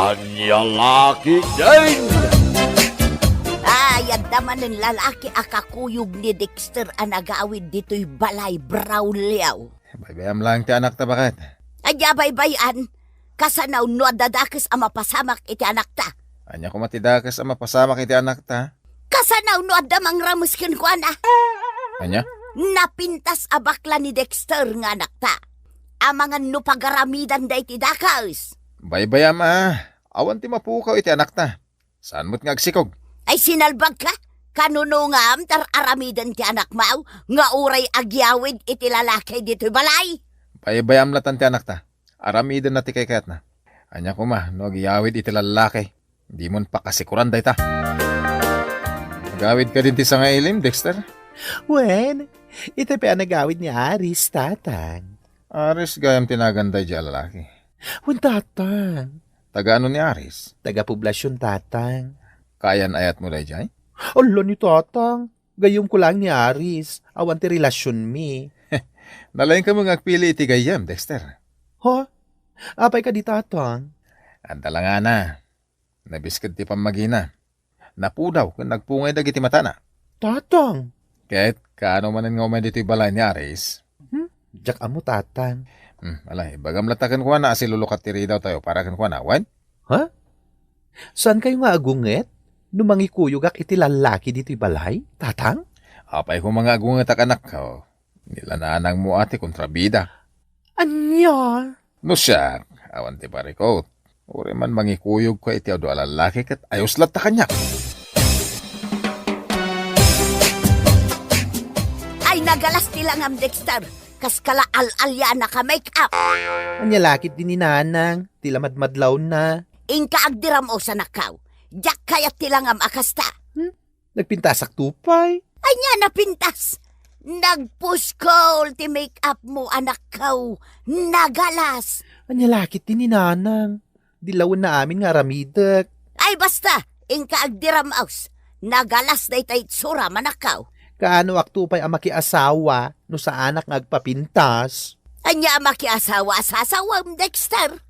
Anya laki din! Ayad naman ng lalaki akakuyog ni Dexter ang nagawid dito'y balay Braulio. Baybayam lang ti anak ta bakit? Anya baybayan, kasanaw no dadakis ang mapasamak iti anak ta. Anya ko matidakas ang mapasamak iti anak ta. Kasanaw no adamang ramuskin ko na. Anya? Napintas abakla ni Dexter nga anak ta. Amangan no pagaramidan da iti dakas. Baybayam awan ti mapukaw iti anak ta. Saan mo't ngagsikog? Ay sinalbag ka? Kanunungam tar aramidan ti anak mau nga uray agyawid iti lalaki dito'y balay. Baybayam latan ti anak ta. Aramidan na ti kay kayat na. Anya ko no agiyawid iti lalaki. Di mon pakasikuran day ta. Nagawid ka din ti nga ilim, Dexter? Wen, ito pa ang nagawid ni Aris, tatang. Aris gayam tinaganday di lalaki. Wen, tatang. Taga ano ni Aris? Taga-poblasyon, tatang. Kayan ayat mo day jay? Ala ni tatang. Gayom ko lang ni Aris. Awan ti relasyon mi. Nalayin ka mong agpili iti gayam, Dexter. Ha? Apay ka di, tatang. Andala nga na. Nabiskad ti pamagina. Napudaw kung nagpungay dagiti mata na. Tatang. Kahit kaano manan nga umay dito'y balay ni Aris. Diyak amo, tatang. Alay, bagam latakan ko na asilulukat tiri daw tayo para kan ko na, wan? Ha? Saan kayo nga agunget? Numangikuyog ak iti lalaki dito'y balay, tatang? Apay ko mga agungat ak anak ko. Nilananang mo ate kontrabida. Anya? No siya, awan ti parikot. Uri man mangikuyog ko iti ado alalaki kat ayos lat ta kanya. Ay nagalas nilang am Dexter. Kas kala al-alya na ka make up. Anya lakit din ni nanang. Tilamadmadlaw na. Ingka agdiram o sa nakaw. Diyak kayat tilang am akasta. Nagpintasak tupay. Anya napintas. Nagpush ko ti make up mo anak kaw. Nagalas. Anya lakit din ni nanang. Dilawan na amin nga ramidak. Ay basta. Ingka agdiram aus. Nagalas na itay tsura manakaw. Kaano aktupay ang makiasawa no sa anak ngagpapintas? Anya makiasawa sa asawam, Dexter.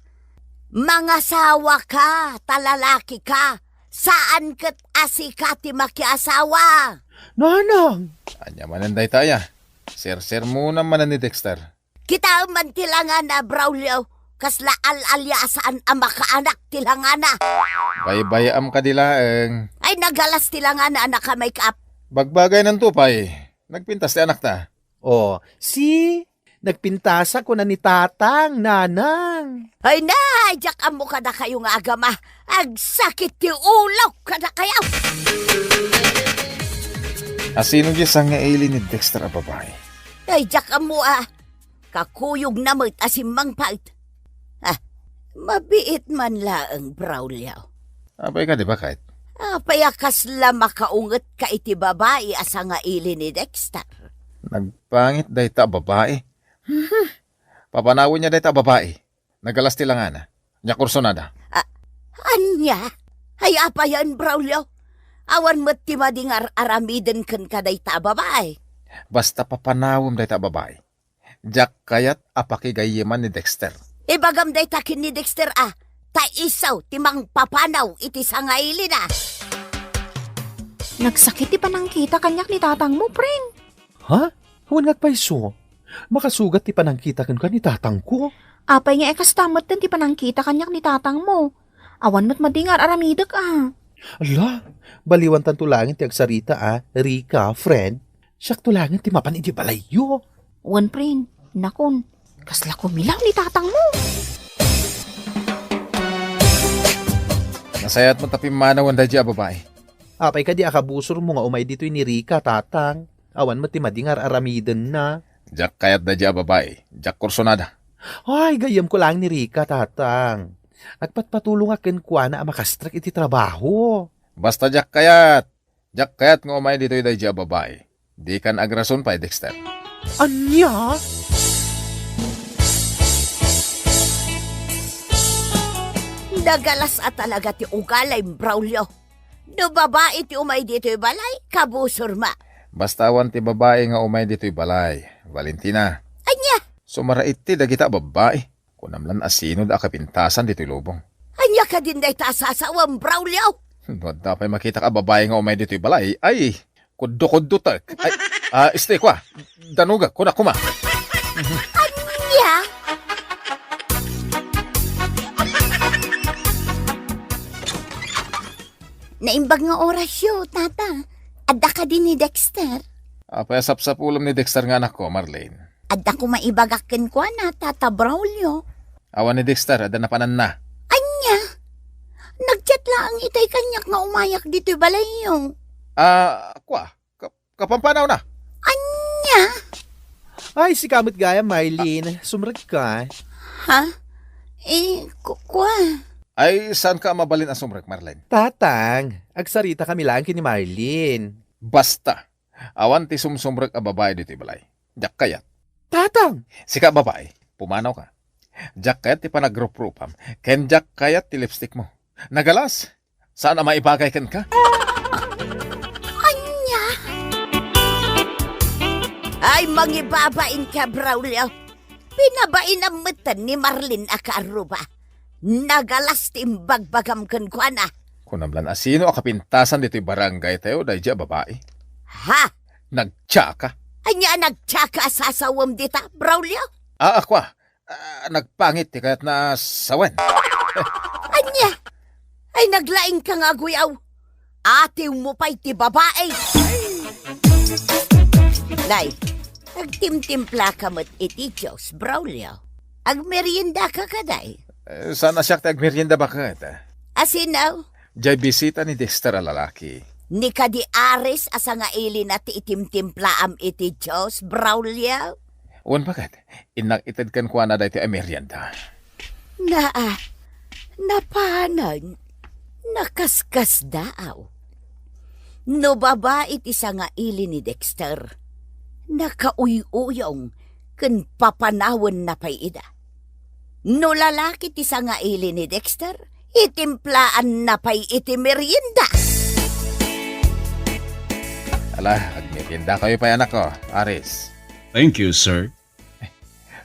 Mangasawa ka, talalaki ka. Saan kat asikati makiasawa? Nanang! Anya mananday taya. Sir muna manan ni Dexter. Kita man tilangan na, Braulio. Kasla al-alya saan ang makaanak tilangan na. Baybayam ka dilaeng. Ay nagalas tilangan na anak ka make up. Bagbagay ng tupay. Nagpintas ti anak ta. Oh, nagpintasa ko na ni tatang, nanang. Ay na, jak amo ka na kayo nga agama. Agsakit ti ulo ka na kayo. Asino gisang nga ili ni Dexter a babae? Ay jak amo kakuyog na mo't asimang pait. Mabiit man laang Braulio. Apay ka di ba kahit? Payakas la makaunget ka iti babae asa nga ili ni Dexter. Nagpangit day ta babae. Papanawin niya day ta babae. Nagalas tilangan na. Nya kurso nada. Anya? Ay apayan, Braulio. Awan mo't ti madingar aramiden kan kaday ta babae. Basta papanawin day ta babae. Jack kayat apakigayiman ni Dexter. Ibagam day takin ni Dexter taisaw timang papanaw iti sangaili na. Nagsakit ti panangkita kanyak ni tatang mo, pren. Ha? Huwag nagpaiso. Makasugat ti panangkita kan ni tatang ko. Apay nga ekastamot din ti panangkita kanyak ni tatang mo. Awan mo't madingar aramidak Ala, baliwan tan tulangin ti agsarita Rika, friend. Siyak tulangin ti mapan iti balayo. Wan, pren. Nakon. Kasla kumilaw ni tatang mo. Nasayat mo tapi manawan day a babae. Apay ka di akabusor mo nga umay dito'y ni Rika, tatang. Awan mo ti madingar aramiden na. Jack kayat day a babae. Jack kurso nada. Ay, gayam ko lang ni Rika, tatang. Agpatpatulong akin kwa na makastrak iti trabaho. Basta Jack kayat. Jack kayat nga umay dito'y day a babae. Di kan agrason pa Dexter. Anya? Nagalas talaga ti ugalay, Braulio. No babae ti umay dito'y balay, kabusor ma. Basta awan ti babae nga umay dito'y balay. Valentina. Anya? Sumarait ti dagita babae. Kunamlan asinod a kapintasan dito'y lubong. Anya ka din day ta sasawam, Braulio. Doon dapat makita ka babae nga umay dito'y balay. Ay, kuddo-kuddo ta. Ay, stay kwa. Danuga, kuna kuma. Anya? Naimbag nga orasyo, tata. Adda ka din ni Dexter. Apay sap ulam ni Dexter nga anak ko, Marlene. Adda ko maibagakin ko na, tata Braulio. Awan ni Dexter, ada na panan na. Anya? Nagchat lang itay kanyak nga umayak dito balayo. Kwa, kapampanaw na. Anya? Ay, si kamot gaya, Marlene. Sumrag ka. Ha? Kwa? Ay, saan ka mabalin ang sumrek, Marlene? Tatang, agsarita kami lang kini Marlene. Basta, awan ti sumsumrek a babae dito'y balay. Jak kayat. Tatang! Sika babae, pumanaw ka. Jak kayat ti panagrup-rupam. Ken jak kayat ti lipstick mo. Nagalas, saan ang maibagay ken ka? Anya? Ay, mangibabain ka, Braulio. Pinabain ang matan ni Marlene Akaruba. Nagalas timbagbagam kan kwa na. Kunamlan asino a kapintasan dito'y barangay tayo dahil dya babae. Ha? Nagtsaka. Anya nagtsaka sasawam dita, Braulio? Akwa, nagpangit ti kayat na sawan. Anya? Ay naglaing ka nga guyaw. Ate mo pa'y ti babae. Nay, nagtimtimpla ka mo't iti Diyos, Braulio. Agmerienda ka kaday. Sana siya tagmerienda ba ka? Asinaw, Diya'y bisita ni Dexter a lalaki. ni ka di aris asa nga ili na ti itimtimpla am iti Diyos, Braulio. Uwan bagat, inang itad kan kwa na dahi ti merienda. Napanan, nakaskas daaw. No babae ti sa nga ili ni Dexter, nakauy-uyong ken papanawan na pay ida. No lalaki ti sa nga ili ni Dexter, itimplaan na pay iti merienda. Ala, agmerienda kayo pa anak ko, Aris. Thank you, sir.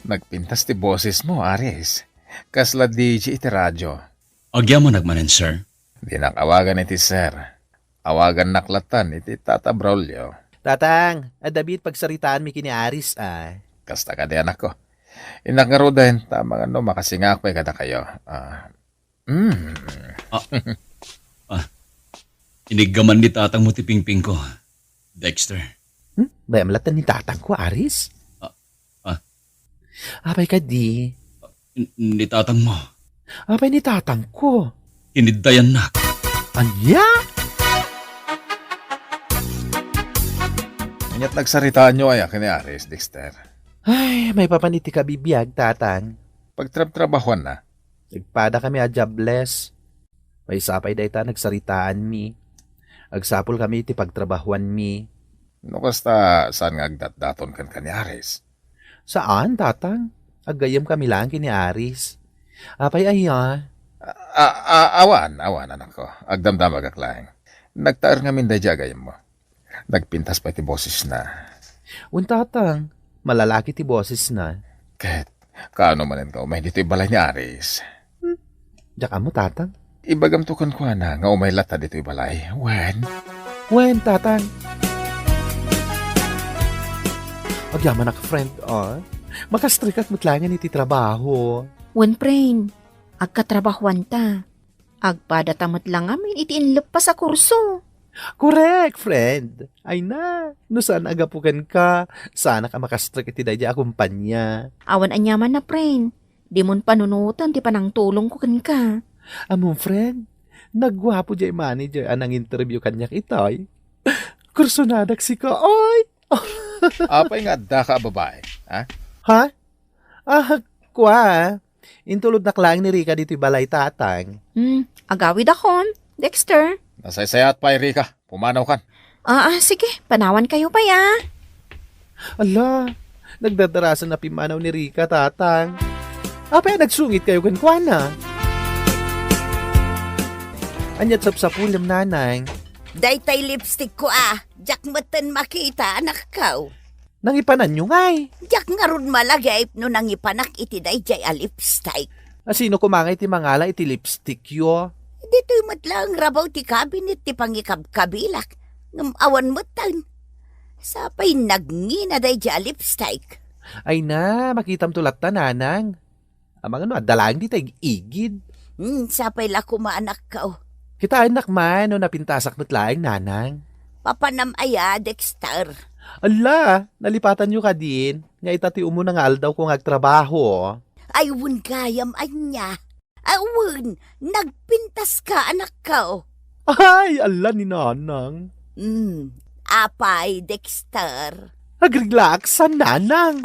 Nagpintas ti boses mo, Aris. Kasla DJ iti radyo. Agyaman nagmanen, sir. Di nakawagan iti sir. Awagan naklatan iti Tata Braulio. Tatang, David, pagsaritaan mi kini Aris, Kasta ka di anak ko. Inak nga ro dahin, tama nga no, makasingak pa kada kayo. Inigaman ni tatang mo ti pingping ko. Dexter. Bayam latan ni tatang ko, Aris. Apay ka di. Ni tatang mo. Apay ni tatang ko. Inidayan na. Anya? Anyat nagsaritaan nyo ay akin ni Aris, Dexter. Ay, may papaniti ka bibiyag, tatang. Pagtrabahuan na, Nagpada kami a jobless. May sapay dayta nagsaritaan mi. Agsapol kami iti pagtrabahuan mi. no kasta saan nga agdat-daton kan ni Aris. Saan, tatang? Agayam kami lang kini Aris. Apay aya. Awan anak ko. Agdamdam agaklang. Nagtaar nga minday jagayam mo. Nagpintas pa iti boses na. Un tatang, malalaki ti boses na. Kahit, kaano manin ka, umay dito'y balay ni Aris. Diyak mo, tatang? Ibagam to kan kwa na, nga umay lata dito'y balay. Wen, tatang? Agyaman na ka, friend, Makastrikat mutlangan iti trabaho. Wen prain, agkatrabahuan ta. Agpada tamot lang amin iti inlop pa sa kurso. Correct, friend. Ay na, no saan agapukan ka? Sana ka makastrik iti dayja akumpanya. Awan anyaman na prain. Di mon panunutan ti panang tulong ko kan ka. Among friend, nagwapo jay manager anang interview kanyak itoy. Kursonadak si ka, oy! Apay nga da ka babae. Ha? Ha? Kwa. Intulod na klang ni Rika dito'y balay tatang. Agawid akon, Dexter. Nasaysayat pa, Erika. Pumanaw kan. Sige, panawan kayo pa ya. Ala, nagdadarasan na pimanaw ni Rika tatang. Apay nagsungit kayo kan kwa na. Anyat sapsapulam nanang. Daytay lipstick ko Jak matan makita anak kaw. Nangipanan nyo ngay. Jak nga ron malagay no nangipanak iti dayjay a lipstick. Sino kumangay ti mangala iti lipstick yo? Dito'y matlang rabaw ti cabinet ti pangikabkabilak. Ngam awan matan. Sapay nagngina day di lipstick. Ay na, makitam tulat ta nanang. Amang ano, dalang di tayong igid. Sapay la kumaanak ka o. Kita anak man, no napintasak matlaing nanang. Papanam aya, Dexter. Ala, nalipatan nyo ka din. Nga itati umo na nga aldaw kong agtrabaho. Aywun gayam anya. Awun, nagpintas ka anak ka o. Ay, ala ni nanang. Apay, Dexter. Agriglaaksan nanang.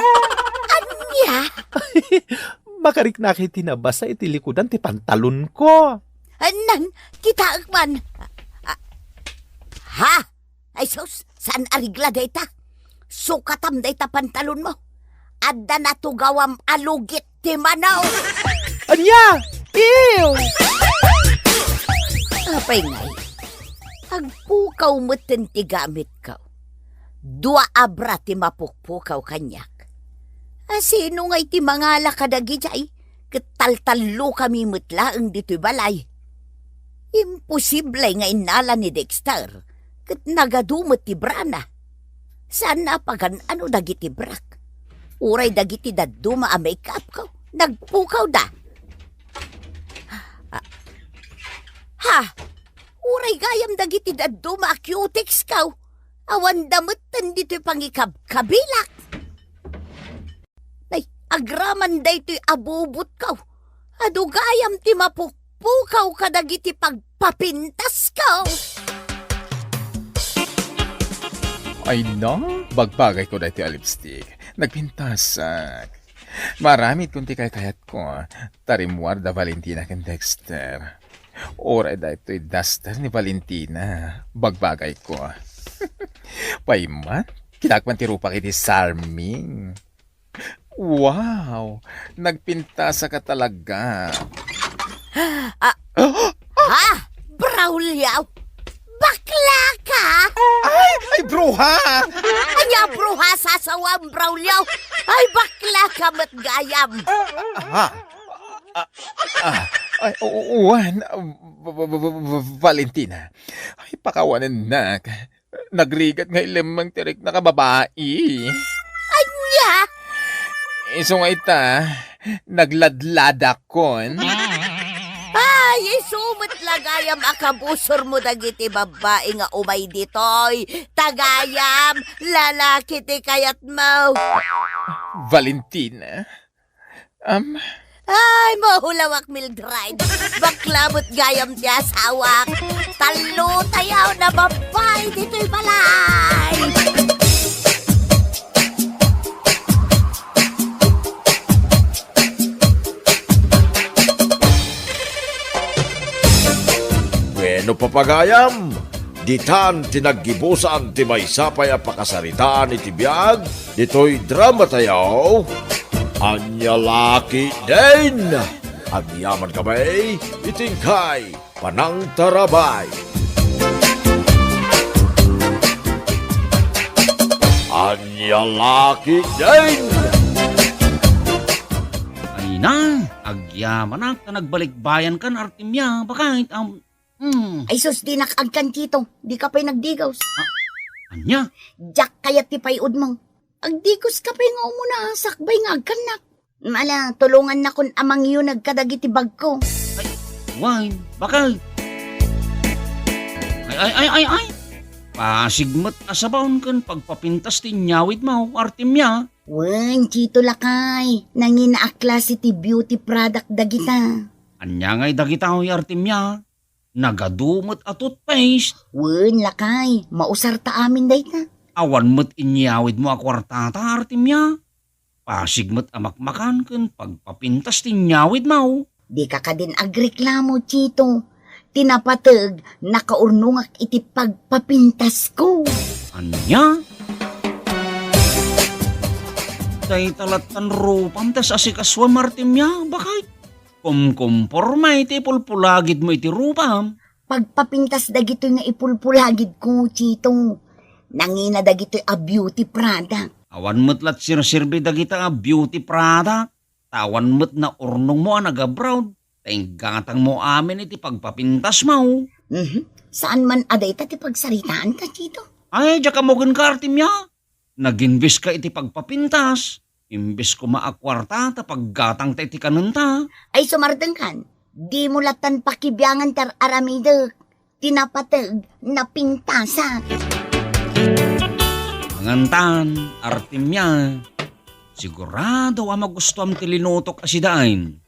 Anya? Makarik na kay tinabasa iti likudan ti pantalon ko. Nan, kita man. Ha? Ay sus, saan arigla dayta? Sukatam dayta pantalon mo. Adda na tugawam alugit ti manaw. Anya! Ew! Apay ngay, agpukaw moten ti gamit ka. Dua abra ti mapukpukaw kanyak. Sino ngay ti mangala kadagi jay? Ketal-talo kami mutlaang dito'y balay. Imposible nga inala ni Dexter. Ket nagadumot ti brana. Sana pagan ano dagiti brak. Uray dagiti daduma a make-up ko. Nagpukaw da. Ha? Uray gayam dagiti daduma a cutex kaw. Awan damutan dito'y pangikab-kabilak. Nay, agraman dayto'y abubot kaw. Adugayam ti mapukpukaw kadagiti pagpapintas kaw. Ay no, bagbagay ko dahil lipstick. Nagpintasak. Maramit kung ti kayat ko. Tarimwar da Valentina ken Dexter. Oray da ito'y duster ni Valentina. Bagbagay ko. Paiman, kinakman ti rupa kiti Salming. Wow, nagpintasa ka talaga. Ha? Braulyaw? Bakla ka? Ay, bruha! Anya bruha sasawang Braulyaw? Ay bakla ka matgayam. Ay, uwan. Valentina. Ay, pakawanan na. Nagrigat nga ilimang tirik na kababae. Anya? Iso nga ita, nagladlada kon. Ay, sumot lagayam akabusor mo dagiti babae nga umay ditoy. Tagayam, lalaki ti kayat mo. Valentina. Ay, mahulawak Mildred. Baklamot gayam ti asawak. Talo tayaw na babae dito'y balay. Bueno papagayam, ditan tinaggibusan ti may sapay a pakasaritaan iti biyag, dito'y drama tayaw. Anya laki din! Agyaman kamay, itingkay, panang tarabay. Anya laki din! Ay na, agyaman na, nagbalik bayan kan Artemia, bakit, Ay sus, di nakagkan kito. Di ka pa'y nagdigaws. anya, Jack kayat ti payud mo. Agdigos ka pa'y nga umuna, sakbay nga agkanak. Mala, tulungan na kun amang yun nagkadagi ti bag ko. why, bakit? Ay, pasigmat asabaon kan pagpapintas ti nyawit mo, Artemia. Wen, chito lakay. Nangina a klase ti beauty product dagita. Anya nga'y dagita hoy Artemia. Nagadumot a toothpaste. Wen, lakay. Mausar ta amin dayta. Awan mo't inyawid mo a kwartata, Artemia. Pasigmat amakmakan kan pagpapintas ti nyawid mo. Di ka din agreklamo, chito. Tinapatag, nakaurnungak iti pagpapintas ko. Anya? Tay talatan rupam tas asikaswam, Artemia. Bakit? Kumporma iti pulpulagid mo iti rupam. Pagpapintas dagito nga ipulpulagid ko, chito. Nangina dagito a beauty product. Awan mo't lat sirsirbi dagita a beauty product. tawan mo't na urnong mo ang nag-abroad. Gatang mo amin iti pagpapintas mo. Saan man aday ta ti pagsaritaan ta dito? Ay, diya ka mo ka Artemia. Nag-invest ka iti pagpapintas. Imbes ko maakwarta ta paggatang ta iti kanunta. Ay sumardeng kan, di mo latan pakibiyangan tar aramidek. Tinapatag na pintasa. Mangantan, Artemia. Sigurado ang magustuhan ti linutok asidain.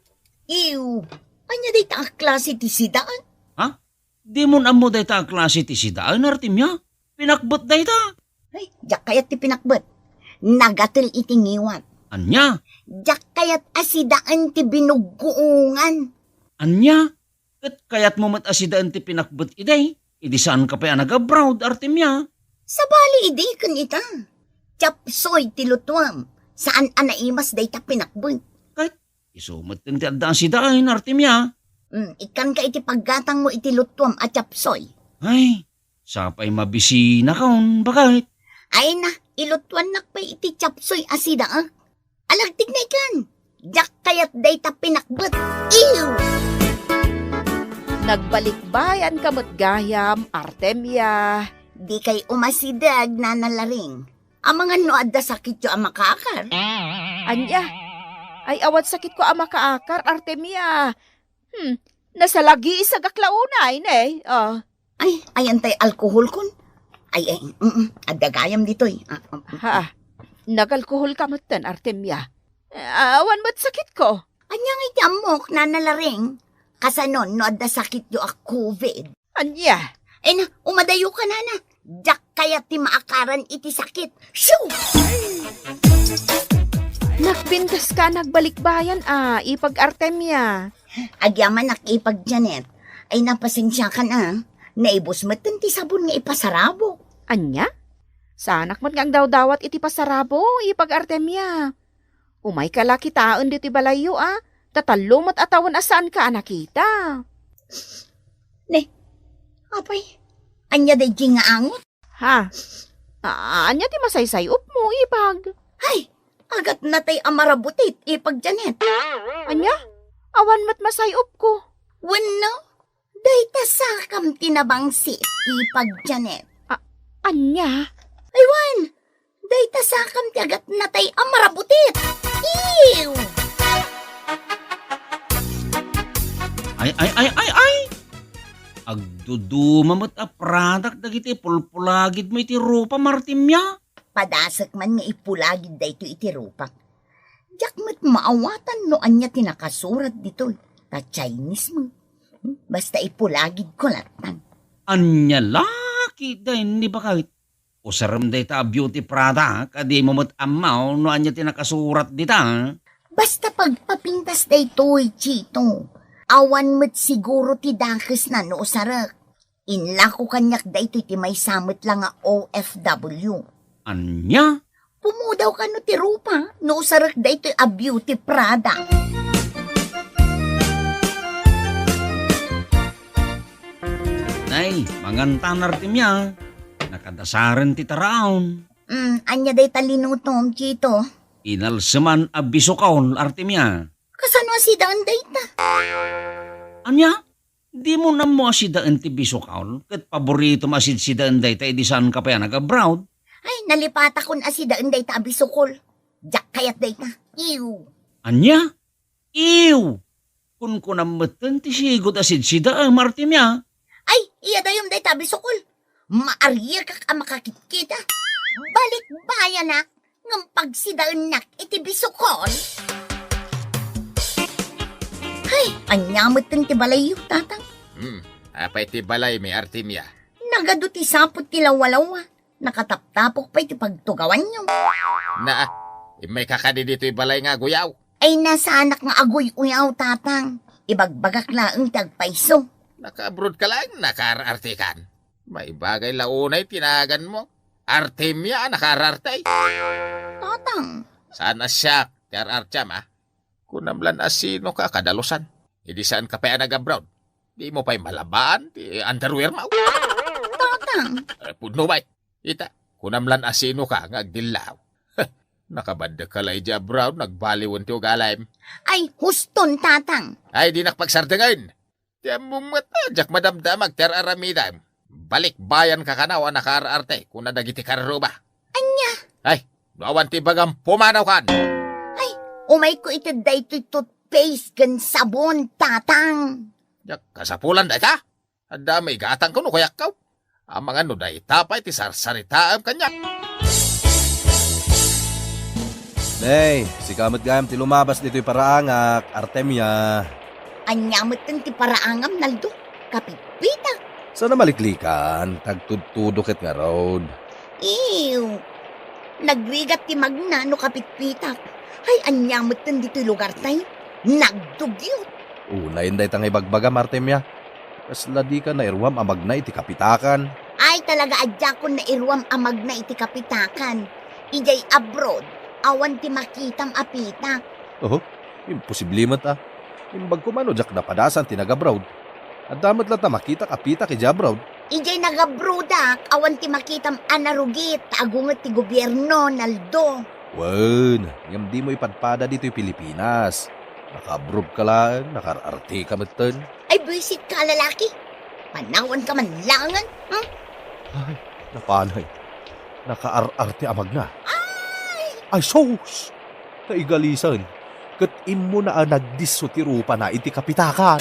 Ew, anya day ta klase ti sidaan? Ha? Di mo na mo day ta klase ti sidaan, Artemia. Pinakbot day ta. Ay, jak kayat ti pinakbet. Nagatil itingiwan. Anya? Jak kayat asidaan ti binuguungan. Anya? Kat kayat mo mat asidaan ti pinakbot iday. Idi saan ka pa nag-abroad, Artemia? Sa bali idi kan ita. Chapsoy ti lutwam. Saan anaimas day ta pinakbet? Isumat ti adaan sidaan, Artemia. Ikan ka iti paggatang mo iti lutwam at chapsoy. Ay, sapay mabisina kaon, bakit? Ay na, ilutwan nakpay iti chapsoy asida Alagtig na ikan. Jak kayat day ta pinakbet. Ew! Nagbalikbayan kamot gayam, Artemia. Di kay umasidag na nalaring. Ang mga noad da sakit yo ang makakar. Anya, ay awat sakit ko ang makaakar, Artemia. Nasalagi isa gaklaunay, ne? Oh. Ay, ayan tay alkohol kun. Ay, adagayam ditoy. Ha, nagalkohol ka matan, Artemia. Awan mo't sakit ko. Anyang iti amok na nalaring. Kasanon, noad da sakit yo a COVID. Anya, Ay na, umadayo ka na. Jak kaya ti maakaran iti sakit. Shoo! nagpintas ka nagbalikbayan, ipag Artemia. Agyaman nakipag Janet. Ay napasensya ka na. Naibos mo ti sabon nga ipasarabo. Anya? Sanak man ngang daw-dawat iti pasarabo, ipag Artemia. Umay ka laki taon dito balayo, Tatalo mo't atawan asaan ka nakita. Ne, apay, anya day nga angot? Ha? Anya ti masaysayop mo, ipag. Ay, agat na tay amarabutit, ipag Janet. Anya? Awan mo't masayop ko. Wano, day ta sakam tinabangsit, ipag Janet. Anya? Aywan, day ta sakam ti agat na tay amarabutit. Ew! Ay! Agdudumamot a product dagiti pulpulagid mo iti rupa, Artemia. Padasak man nga ipulagid da ito iti rupak. Diyak mo't maawatan no anya tinakasurat dito. Ta Chinese mo. Basta ipulagid ko latan. Anya laki dahin ni bakit? Usaram day ta beauty product, kadi mo mo't amaw no anya tinakasurat dita. Basta pagpapintas da ito'y chito. Awan mo't siguro ti dakes na no sarak. Inla ko kanyak da ito'y ti may samit lang nga OFW. Anya? Pumudaw ka no ti rupa. No sarak da ito'y a beauty product. Nay, mangantan Artemia. Nakadasaran ti taraon. Anya day talinutom, chito. Inalsaman abiso kaon, Artemia. Kasano si daan day ta? Anya? Di mo na mo si daan ti biso kaon. Kat paborito masid si daan day ta edisan ka pa yan nag-abroad. Ay, nalipata kun asidaan day ta abisukol. Jak kayat day ta. Ew. Anya? Ew! Kun ko namatan ti sigot asid si daan, Artemia. Ay, iya dayom day ta abisukol. Maariya ka makakitkita. Balik bayan na. Ngam pagsidaan nak iti bisukol. Ay, anyamot ng tibalayo, tatang. Apay ti balay may Artemia. Nagado ti sapot ti lawalawa. Nakataptapok pa iti pagtugawan nyo. May kakadi dito'y balay nga guyaw. Ay, nasa anak nga agoy uyaw, tatang. Ibagbagak laang tagpaiso. Naka-abroad ka lang, naka-artikan. May bagay launay tinagan mo. Artemia, naka-arartay. Tatang. Saan asyak, tiar-artyam Kunamlan asino ka kadalusan. Hindi saan ka pa nag-abroad. Di mo pa'y malabaan, di underwear mo. Tatang. Pudno ba'y? Ita, kunamlan asino ka ngagdilaw. Nakabanda ka lay di abroad, nagbaliwan ti ugalaym. Ay, huston, tatang. Ay, di nakpagsardangan. Tiyan mo matadyak madamdamag teraramidam. Balik bayan ka kanaw ang nakaararte kung nadagiti karuba. Anya? Ay, nawan ti bagang pumanaw kan. Ay, umay ko ito daytoy toothpaste gan sabon, tatang. Yak, kasapulan da ka? Ang dami gatang ko no kayak kaw. Ang mga no da itapay ti sarsaritaam kanya. Nay, si kamot gayam ti lumabas dito'y paraangak, Artemia. Anyamot ng ti paraangam, Naldo. Kapipita. Sana maliklikan, tagtudtudo ket nga road. Ew. Nagrigat ti magna no kapitpitak. Ay, anyamot ng dito'y lugar tay. Nagdugyot. Unayin day tang ibagbagam, Artemia. Kasla di ka na irwam amag na iti kapitakan. Ay, talaga adya ko na irwam amag na iti kapitakan. Ijay abroad. Awan ti makitam apitak. Oh, imposible mat ah. Imbag ko mano, jak na padasan tinagabroad. At damat lata makita kapita kay Jabroad. Ijay nagabrodak. Awan ti makitam anarugit. Agungot ti gobyerno, Naldo. Wen, ngam di mo ipadpada dito'y Pilipinas. Naka-abroad ka lang, naka-arte ka matan. Ay, buisit ka, lalaki. Panawan ka man langan. Hmm? Ay, napanay. Naka-arte amag na. Ay, sos! Kaigalisan. Kat imo na nagdiso ti rupa na iti kapitakan.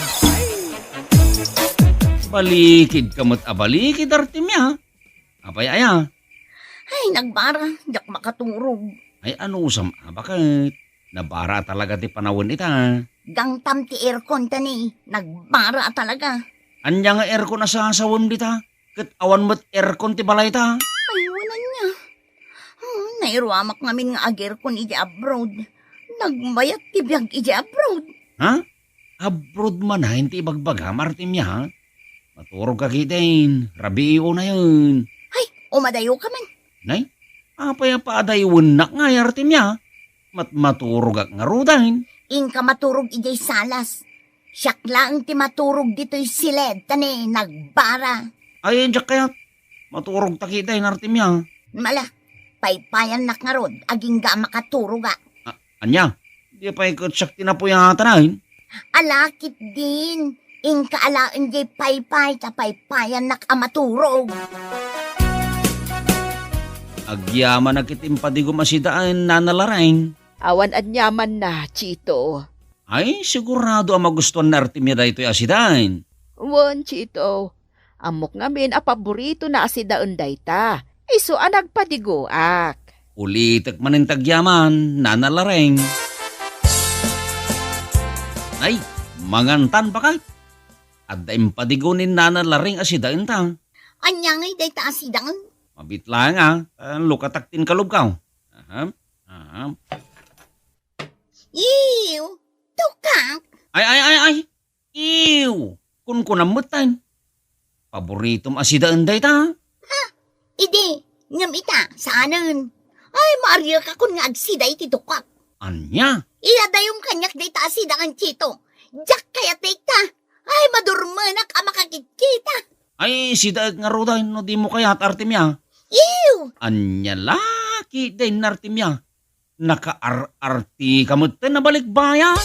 Balikid kamot abalikid, Artemia. Apay aya. Ay, nagbara. Dak makaturog. Ay ano usam, bakit? Nabara talaga ti panawon ita. Gangtam ti aircon tani. Nagbara talaga. Anya nga aircon na sa sawam dita. Kat awan mo't aircon ti balay ta. Ay, wala niya. Nairuamak ngamin nga aircon iji abroad. Nagbayat ti biyag iji abroad. Ha? Abroad man ha, hindi ibagbaga, Martimya ha? Maturog ka kitain, rabiyo na yun. Ay, umadayo ka man. Nay, apay pa adaywan na nga, Artemya. Maturog ak nga rudahin. Inka maturog ijay salas. Siyak lang ti maturog dito'y siled tani. Nagbara. Ay, jak kaya. Maturog takitain, Artemya. Mala, paypayan nak nga rod. Aging ga makaturog Anya, di pa ikot siyak tinapuyatanahin. Alakit din. Inka alaan jay paypay ta paypayan nak amaturog. Agyaman na kitimpadigo masidaan nanalarain. Awan anyaman na, Chito. Ay, sigurado ang magustuhan na Artemia dahito asidain. Wan, Chito. Amok ngamin a paborito na asidaan dayta. Iso ang nagpadiguak. Ulitak manin tagyaman, nanalarain. Ay, mangantan pa kay. At daimpadigo ni nanalaring asidain ta. Anya ngay day taasidangan. Mabitla nga, lukataktin kalubkaw. Aha. Ew! Tukak! Ay! Ew! Kun namutan. Paboritom asidaan day ta. Ide, ngam ita, saanan? Ay, Maria ka kun nga agsiday ti tukak. Anya? Iadayom kanyak day taasidangan, Chito. Jak kaya ta. Ay, madurmanak ang makakikita. Ay, sidaag nga rodahin no di mo kaya at Artemia. Ew! Anya laki din Artemia. Naka-arti kamutin na balikbayan.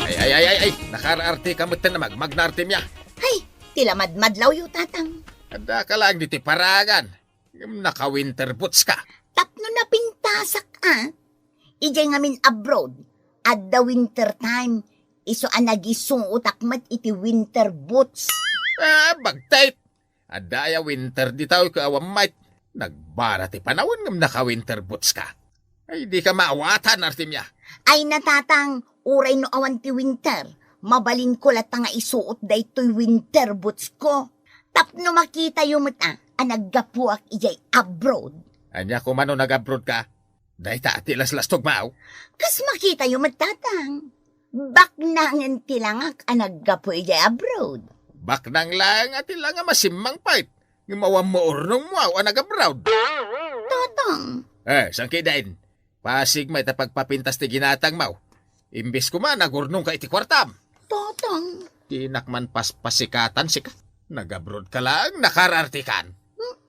Ay, nakararte ka mo na magmagnarte niya. Ay, tilamadmadlaw yu tatang. Ada ka lang diti paragan. Naka-winter boots ka. Tapno na pintasak Ijay ngamin abroad. At the winter time. Iso anagisuot akmat iti winter boots. Bagtayt. Adaya winter di tao ka awamait. Nagbara ti panawon ngam naka-winter boots ka. Ay, di ka maawatan, Artemia. Ay natatang, uray no awan ti winter. Mabalin ko lat nga isuot daytoy winter boots ko. Tapno makita yung mata, anaggapuak ijay abroad. Anya kung mano nag-abroad ka, dahi ta tilas-las tugmaaw. Kas makita yung matatang. Baknangan tilangak anaggapu ijay abroad. Baknang lang at ilang masimang pait. Ngumawang mo urnong mo ang nag-abroad. Tatang, Saan kidain? Pasig may tapagpapintas ti ginatang mau. Imbis ko man, nagurnong ka iti kwartam. tatang. Tinakman paspasikatan sika. Nag-abroad ka lang, nakarartikan.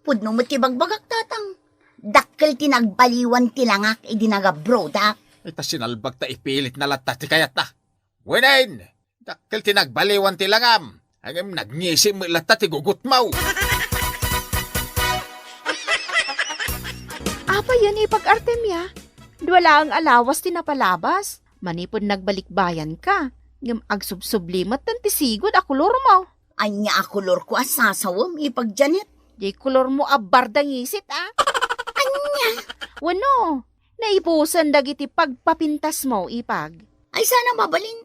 Pudno mo ti bagbagak tatang. Dakkel tinagbaliwan tilangak idinagabrodak. Ita sinalbag ta ipilit na latta ti kayat ta. Winain! Dakkel tinagbaliwan ti langam. Hanggang nagngisi mo latta ti gugutmaw. Apa yan ipag-Artemia? Wala ang alawas tinapalabas. Manipod nagbalikbayan ka. Ngam agsubsublimat tan ti sigod akulor mo. Anya akulor ko asasawam ipagjanit. Di kulor mo abardang isit Anya? Wano? Naipusan dagiti pagpapintas mo ipag. Ay sana mabalin.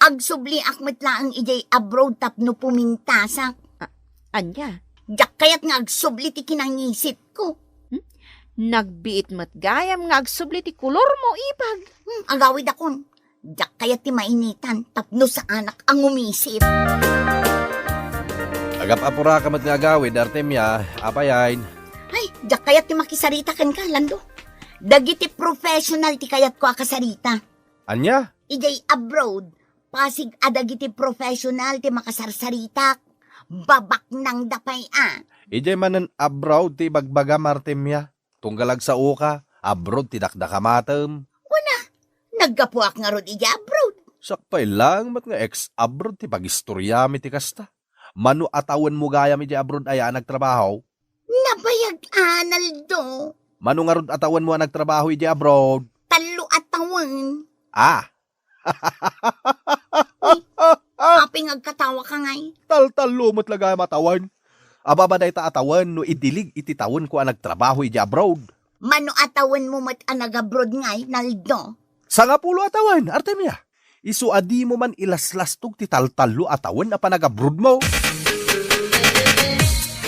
Agsubli akmet laang ijay abroad tapno pumintasak. Anya? Jak kayat nga agsubli ti kinangisit ko. Nagbiit mat gayam nga agsubli ti kulor mo ipag. Agawid akon. Jak kayat ti mainitan tapno sa anak ang umisip. Agap-apura ka mat nga gawid, Artemia. Apayain. Ay, jak kayat ti makisarita kan ka, Lando. Dagiti professional ti kayat ko akasarita. Anya? Ijay abroad, pasig adagiti professional ti makasarsaritak. Babak ng dapay Ijay manan abroad ti bagbaga, Artemia. Tunggalag sa uka, abroad ti dakdakamatem. Naggapuak nga rod ijay abroad. Sakpay lang mat nga ex-abroad ti pagistoryami ti kasta. Mano atawan mo gayam ijay abroad ay nagtrabaho. Nabayag Analdo. Mano nga rod atawan mo nagtrabaho ijay abroad. Talo atawan. Ah, Kaping agkatawa ka ngay. tal-talo mo't lagay matawan. Ababa na ita atawan no idilig iti tawon ko ang nagtrabaho ijay abroad. Mano atawan mo mat anag-abroad ngay, Naldo. Sa nga pulo atawan, Artemia. Isu adi mo man ilaslastog ti tal-talo atawan na panag-abroad mo.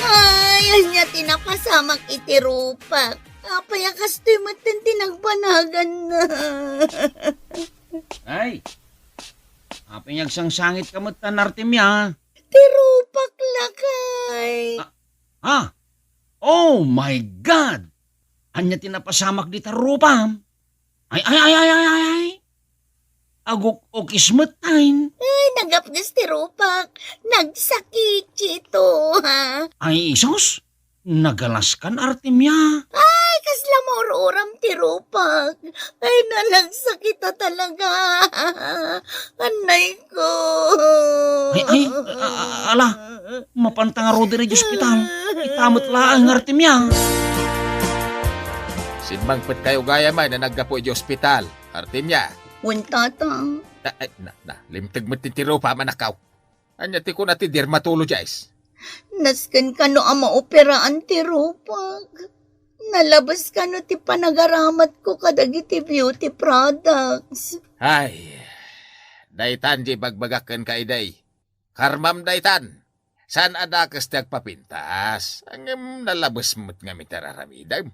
Ay, anya tinapasamak iti rupak. Apay akastoy matan tinagbanagan na. Ay, apinyag sang sangit ka mo tan Artemia. Tirupak lakay. Ha? Oh my God! Anya tinapasamak di tarupam. Ay. Aguk o kismetain. Ay, nagapgas tirupak. Nagsakit ito, ha? Ay, isos? Nagalaskan Artemia. Ay, kasla mo oram tirupak. Ay, nalagsakit na talaga. Anay ko. Ay, ala, mapantang aro diri di ospital. Itamot laang Artemia. Sinmangpet kayo gaya man na naggapo di ospital. Artemia. Untatang. Limtag mo titiro pa manakaw. Anya ti ko na ti dermatologist. Nasken ka no ang maoperaan tirupak. Nalabas ka no ti panagaramat ko kadagiti beauty products. Ay, daytan di bagbagaken ka iday. Karmam daytan. San adakas ti agpapintas? Ang nalabas mo't nga mitararamidam.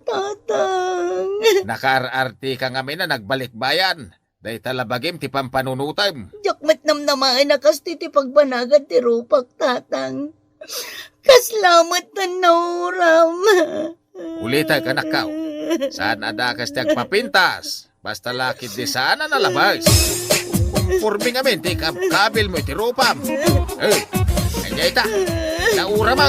Tatang. Nakaararti ka nga na nagbalik bayan. Day talabagim ti pampanunutam. Jakmat namnamaan na kasti ti pagbanagan ti rupak, tatang. Kaslamat na nauram. Ulita ka nakaw. Saan adakas ti agpapintas? Basta lakid di sana nalabas. Forming amin ti kabil mo iti rupam. Eh, kanya ita. Naura mo.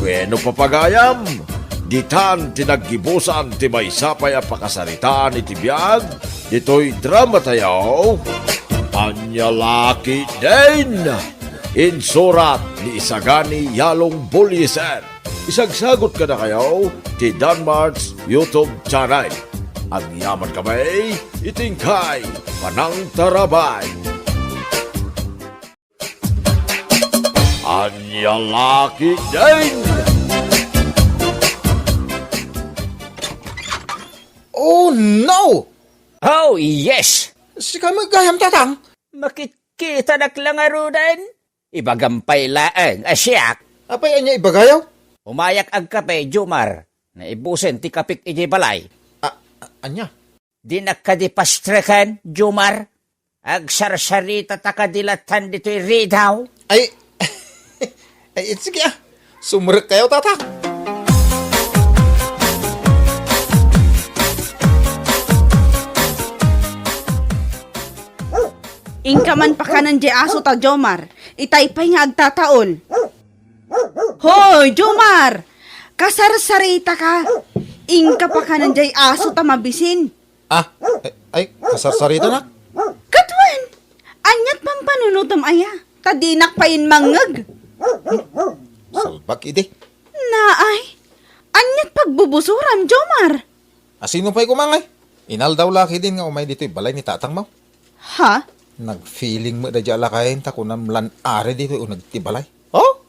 Bueno papagayam, ditan tinaggibusan ti maysapay a pakasaritaan iti biag, dito'y drama tayo, Anyalaki din! Insurat ni Isagani Yalong Buliser. Isagsagot ka na kayo ti Danmar's YouTube channel. At yaman kami, itingkay, panang tarabay. Anyalaki din! Oh no! Oh, yes! Si kami gayam tatang. Makikita na lang arudan. Ibagampay laang asyak. Apay anya ibagayaw? Umayak ang kape, Jumar. Na ibusen ti kapik iti balay. Anya? Di nakadipastrekan, Jumar. Agsarsarita takadilatan dito'y ridaw. Ay, sige ah. Sumurek kayo tatang. Ingka man pa kanan di aso ta, Jomar. Itaypay nga agtataol. Hoy, Jomar! Kasarsarita ka. Ingka pa kanan di aso ta mabisin. Ah, ay, kasarsarita na. Katwan! Anyat pang panunutom aya. Tadinak pa in mangag. Salbag ide. Naay, anyat pagbubusuram, Jomar. Asino pa'y kumangay? Inal daw laki din nga umay dito'y balay ni tatang mo. Ha? Nag-feeling mo da dya lakayin ta kunam lan are dito o nagtibalay. Oh?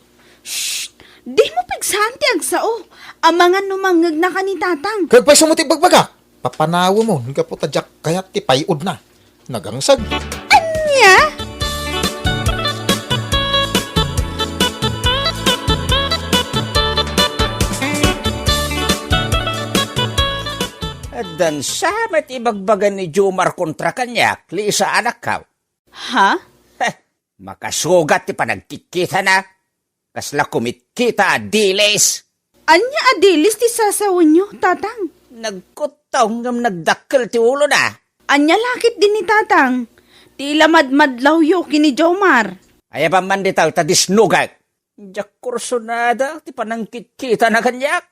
Di mo pigsanti agsao. Amangan numangag na ka ni tatang. Kag pa'y sumuti bagbaga. Papanawo mo, nga po tadyak kayat ti payod na. Nagangsag. Anya? Dan sa met ibagbagan ni Jomar kontra kanyak, li sa anak ka. Ha? Makasugat ti panagkikita na. Kasla kumitkita diles. Anya adilis ti sasawan nyo, tatang? Nagkutong ngam nagdakkel ti ulo na. Anya lakit din ni tatang. Tila madmadlaw yo kini Jomar. Ay ba man ditaw ta disnugag. Diyak kursonada ti panangkikita na kanyak.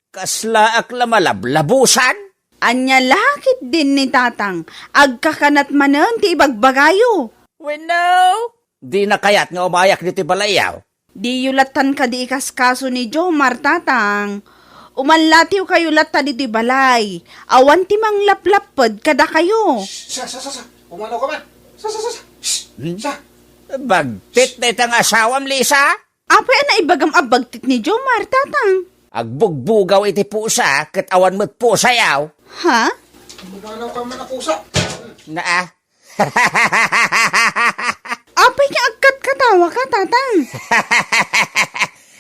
Kasla akla malablabusan. Anya lakit din ni tatang. Agkakanat manan ti ibagbagayo. Bueno, di na kayat nga umayak ni ti balayaw. Di yulatan ka di ikaskaso ni Jomar, tatang. Umanlatiw kayo lata di ti balay. Awan ti mang laplapod kada kayo. Sa. Umano ka man. Sa. Sa. Bagtit na itang asawam, Lisa. Apay na ibagam abagtit ni Jomar, tatang. Agbugbugaw iti pusa, kat awan mo't pusayaw. Ha? Umano ka man akusa. Naa. Apay nga agkat katawa ka, tatang.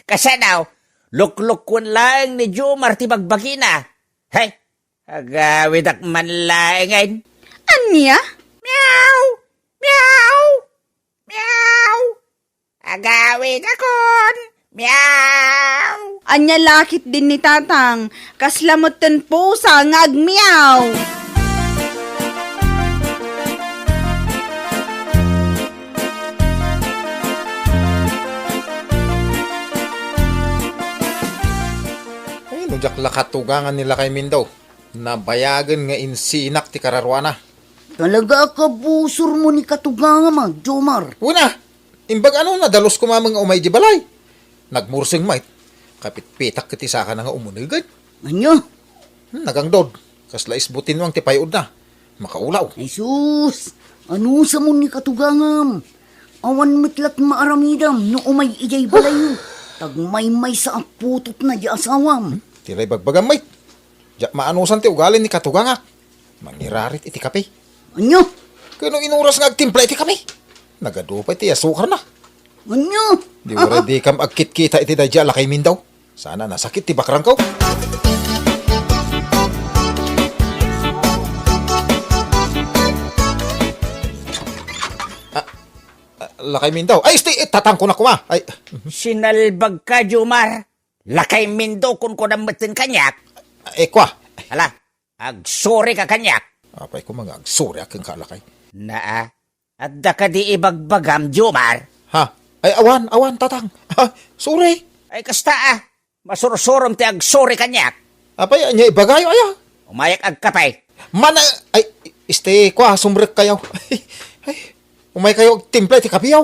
Kasi daw, luklukon lang ni Jomar ti bagbagina. Hey, agawid ak manlaingan. Anya? Meow! Meow! Meow! Agawid akon! Meow! Anya lakit din ni tatang. Kaslamutan pusa nga agmiyaw. Ay, nujak lakatugangan nila kay Mindaw. Nabayagan nga insinak ti kararwana. Talaga ka busur mo ni katugang ma, Jomar. Una, imbag ano na dalos ko mamang umay di balay. Nagmursing mait. Kapit-pitak kiti saka na nga umunigad. Anya? Nagangdod. Kasla isbutin wang ti payod na. Makaulaw. Ay sus, ano sa mo ni katugangam? Awan mitlat maaramidam no umay ijay balayo. Tagmay-may sa aputot na di asawam. Tilay bagbagang mait. Diyak maanusan ti ugalin ni katugangak. Mangirarit iti kape. Anya? Kano inuras nga agtimpla iti kape. Nagadupay ti asukar na. Anya? Di wala di kam agkit-kita iti dadya lakay Mindaw. Sana nasakit ti bakrang ko. Lakay Mindaw. Ay, tatang ko na kuma. Ay, Sinalbag ka, Jomar. Lakay mindo kun ko namatin kanyak. kwa. Hala, agsuri ka kanyak. Apay ko mga agsuri akong kalakay. Naa, at da ka di ibagbagam, Jomar. Ha? Ay, awan, tatang. Ha? Sorry. Ay kasta masursurom ti agsuri kanyak. Apay, anya ibagayo aya. Umayak agkapay. Mana, ay, kwa, sumrek kayo. Ay, umay kayo timple ti kapiyaw.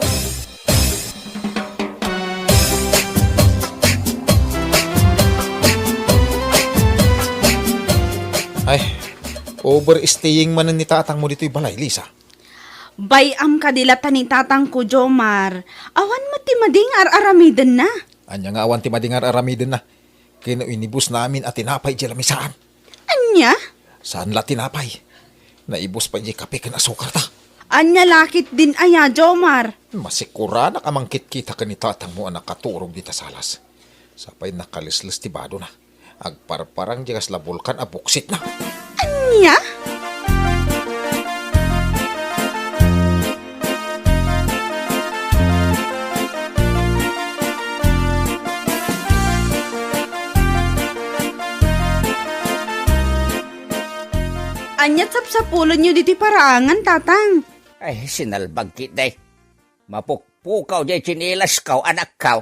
Ay, overstaying man ni tatang mo dito'y balay, Lisa. Bayam kadilatan ni tatang ko, Jomar. Awan mo ti mading aramidan na. Anya nga awan ti madingar aramiden na. Kino inibus namin at tinapay di lamisaan. Anya? Saan la tinapay? Naibus pa di kape kan asukar ta. Anya lakit din aya, Jomar. Masikura na kamangkit kita ka ni tatang mo ang nakaturog di tasalas. Sapay nakalislis ti bado na. Agparparang di kasla bulkan abuksit na. Anya? Anyat sapsapulan nyo dito paraangan, tatang. Ay, sinalbag kiday. Mapukpukaw jay chinilas kaw, anak kaw.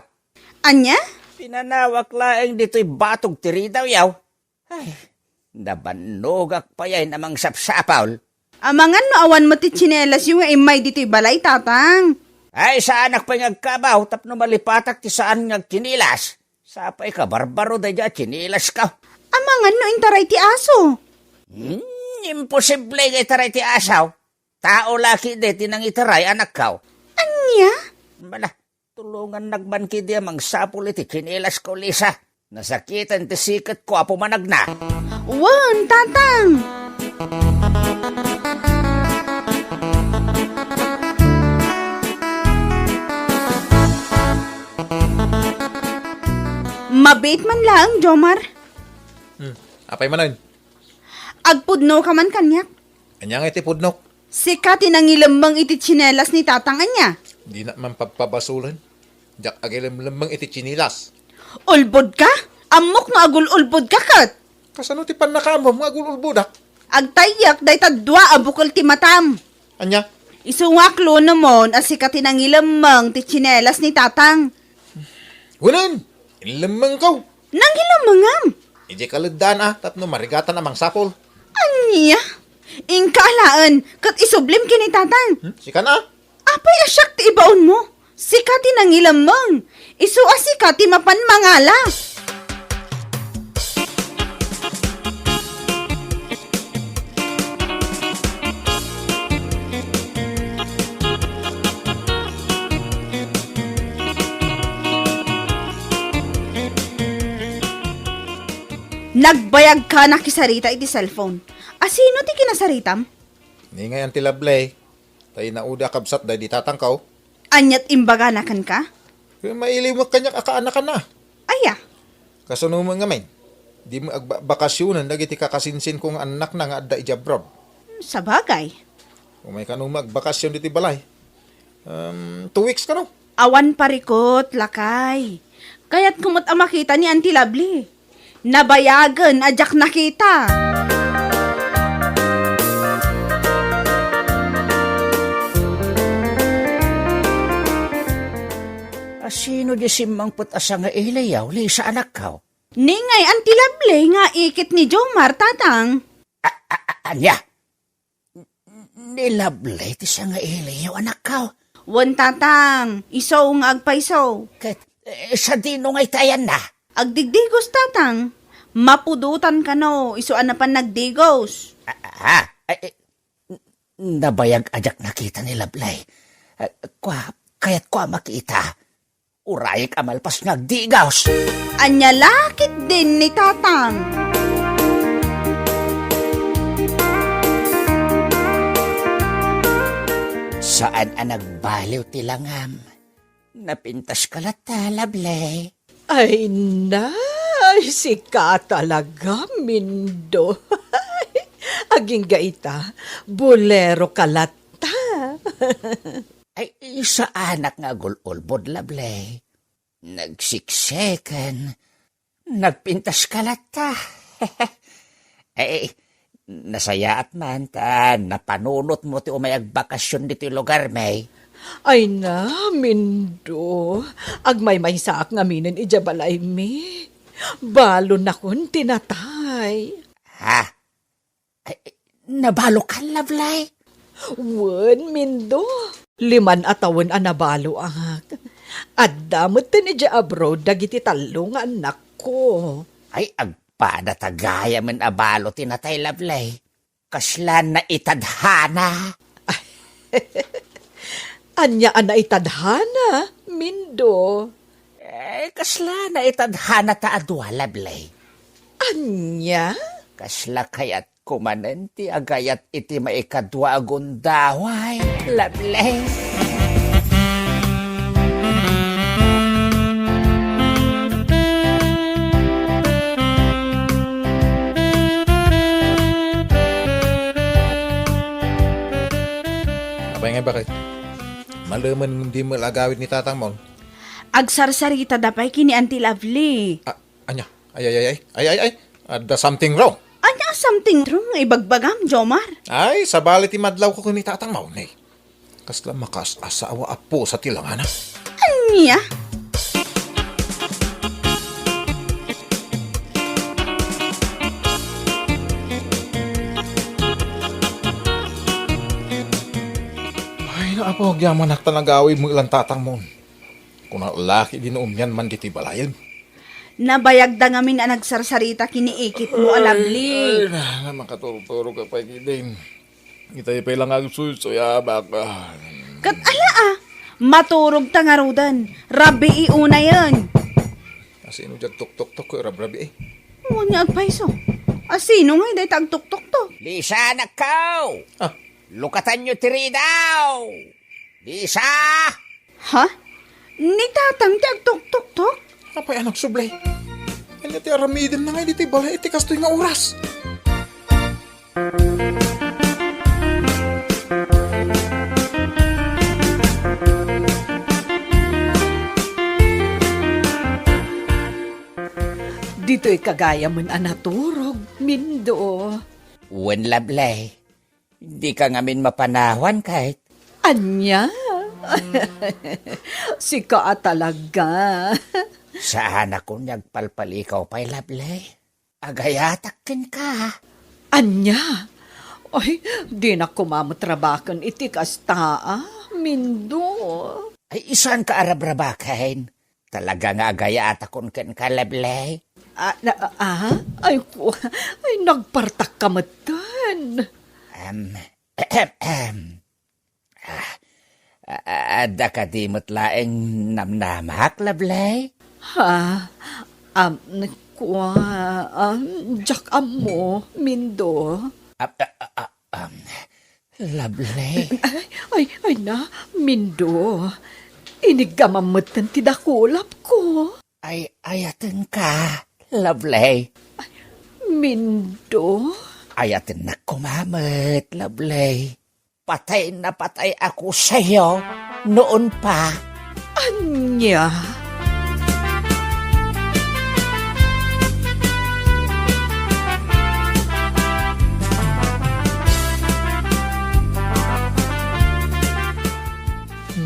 Anya? Pinanawak laeng dito'y batog tiri daw yaw. Ay, nabanogak pa yan namang sapsapaw. Amangan no awan mo ti tsinelas yung imay dito'y balay, tatang. Ay, sa anak pa ngagkabaw, tapno malipatak ti saan ngag chinilas. Sapay ka, barbaro da dya, chinilas ka. Amangan no intaray ti aso. Imposible nga itaray ti asaw. Tao laki de, tinang itaray, anak kaw. Anya? Mala, tulungan nagbanki di amang sapul iti chinilas ko, Lisa. Nasakitan ti sikat ko, apo managna. Wan, tatang. Mabait man lang, Jomar. Apay manan. Agpudno ka man kanyak. Anya nga iti pudnok. Sikat inangilambang iti tsinelas ni tatang anya. Di na man pagpabasulan. Jak agilam-lambang iti chinilas. Ulbod ka? Amok no agul-ulbod ka kat. Kasano ti pannakamom nga gululbudak? Agtayak day tadwa abukol ti matam. Anya? Isungaklo namon as sikat inangilambang ti tsinelas ni tatang. Wunan! Inlamang kaw. Nangilambangam. Ije kalagdan tapno marigatan amang sapol. Anya? Ingkalaan, kat isublim kini tatang. Sika na. Apay asyak ti ibaon mo. Sikati nang ilamang. Isu asikati mapan mangala. Nagbayag ka nakisarita iti cellphone. Asino ti kinasaritam? Ni nga yan tilablay. Tayo nauda kabsat day di tatangkaw. Anyat imbaga na kan ka? Kaya mailiw mo kanyak akaanak ka na. Aya. Kasano mo nga may. Di mo agbakasyonan dagiti kakasinsin kong anak na nga adda ijabrob. Sa bagay. Kung may kanong magbakasyon diti balay. 2 weeks ka no? Awan parikot, lakay. Kaya't kumot ang makita ni Auntie Lovely. Nabayagan, ajak nakita. Sino di simang put asa nga ilayaw, Lisa, anak kaw? Ningay, Auntie Lovely nga ikit ni Jomar, tatang. Anya? Nilablay ti siya nga ilayaw, anak kaw. Wan tatang, iso nga agpaiso. Kat, sa dino nga'y tayan na. Agdigdigos tatang. Mapudutan ka no, iso na pa nagdigos. Nabayag ajak nakita ni Lablay. Kaya't kwa makita. Urayik amalpas nagdigaws. Anya lakit din ni tatang. Saan ang nagbaliw tilangam? Napintas ka lata, Lablay. Ay, nay, sika talaga, Mindo. Aging gaita, bolero kalata. Ay, sa anak nga gululbod, Lablay. Nagsiksekan. Nagpintas ka lata. Ay, nasaya at man ta, napanunot mo ti umayag bakasyon dito lugar, may. Ay na, Mindo. Agmay may saak nga minin ijabalay mi. Balo na kun tinatay. Ha? Ay, nabalo ka, Lablay? Wen, Mindo. 5 atawon a nabalo ak. At damot tin ija abroad dagiti talo nga anak ko. Ay, agpada tagaya man abalo tinatay, Lablay. Kaslan na itadhana. Anya ana itadhana, Mindo. Kasla na itadhana ta adwa, Lablay. Anya? Kasla kayat kumanenti agayat iti maikadwa agundaway, Lablay. Abay nga bakit? Malaman hindi mo lagawit ni tatang mo. Agsarsarita dapay kini Auntie Lovely. Anya? Ay. Ada something wrong. Anya something wrong, ibagbagam, Jomar. Ay, sa balit imadlaw ko ni tatang mo. Kasla makas-asawa apo sa tilangana. Niya? Ay, naapo, agyaman nakta nag-away mo ilang tatang mo. Kung laki dinuom yan man diti balayan. Nabayag da ngamin ang nagsarsarita kiniikit mo, alabli. Ay, na makaturo-turo ka pa din. Itay pa ilang agsuya baka. Kat ala maturog ta nga rudan. Rabi iuna yan. Asino dyan tuk-tuk-tuk ko, rab-rabi eh. Unya agpaiso. Asino nga hindi tagtuktok to? Lisa, anak ko! Ah. Lukatan nyo tiri daw! Lisa! Ha? Ni tatang tagtuktok to? Apay anak sublay. Ano ti aramidin na nga diti balay iti kastoy nga oras. Dito'y kagaya man anaturog, Mindo. Wen lablay. Di ka ngamin mapanawan kahit. Anya? Si ka talaga. Saan ako nagpalpalikaw pa'y lablay? Agayatakin ka. Anya? Ay, di na kumamutrabakan iti kastaa, Mindo. Ay isan ka arabrabakain? Talaga nga agayatakon ken ka lablay? Ay, nagpartak ka matan. Ada ka di matlaeng namnamak, lablay? Ha? Jack mo, Mindo. Lablay? Ay na, Mindo. Inigamamatan ti dakulap ko. Ay, ayatin ka, lablay. Mindo? Ayatin na kumamit, lablay. Patay na patay ako sa'yo noon pa. Anya?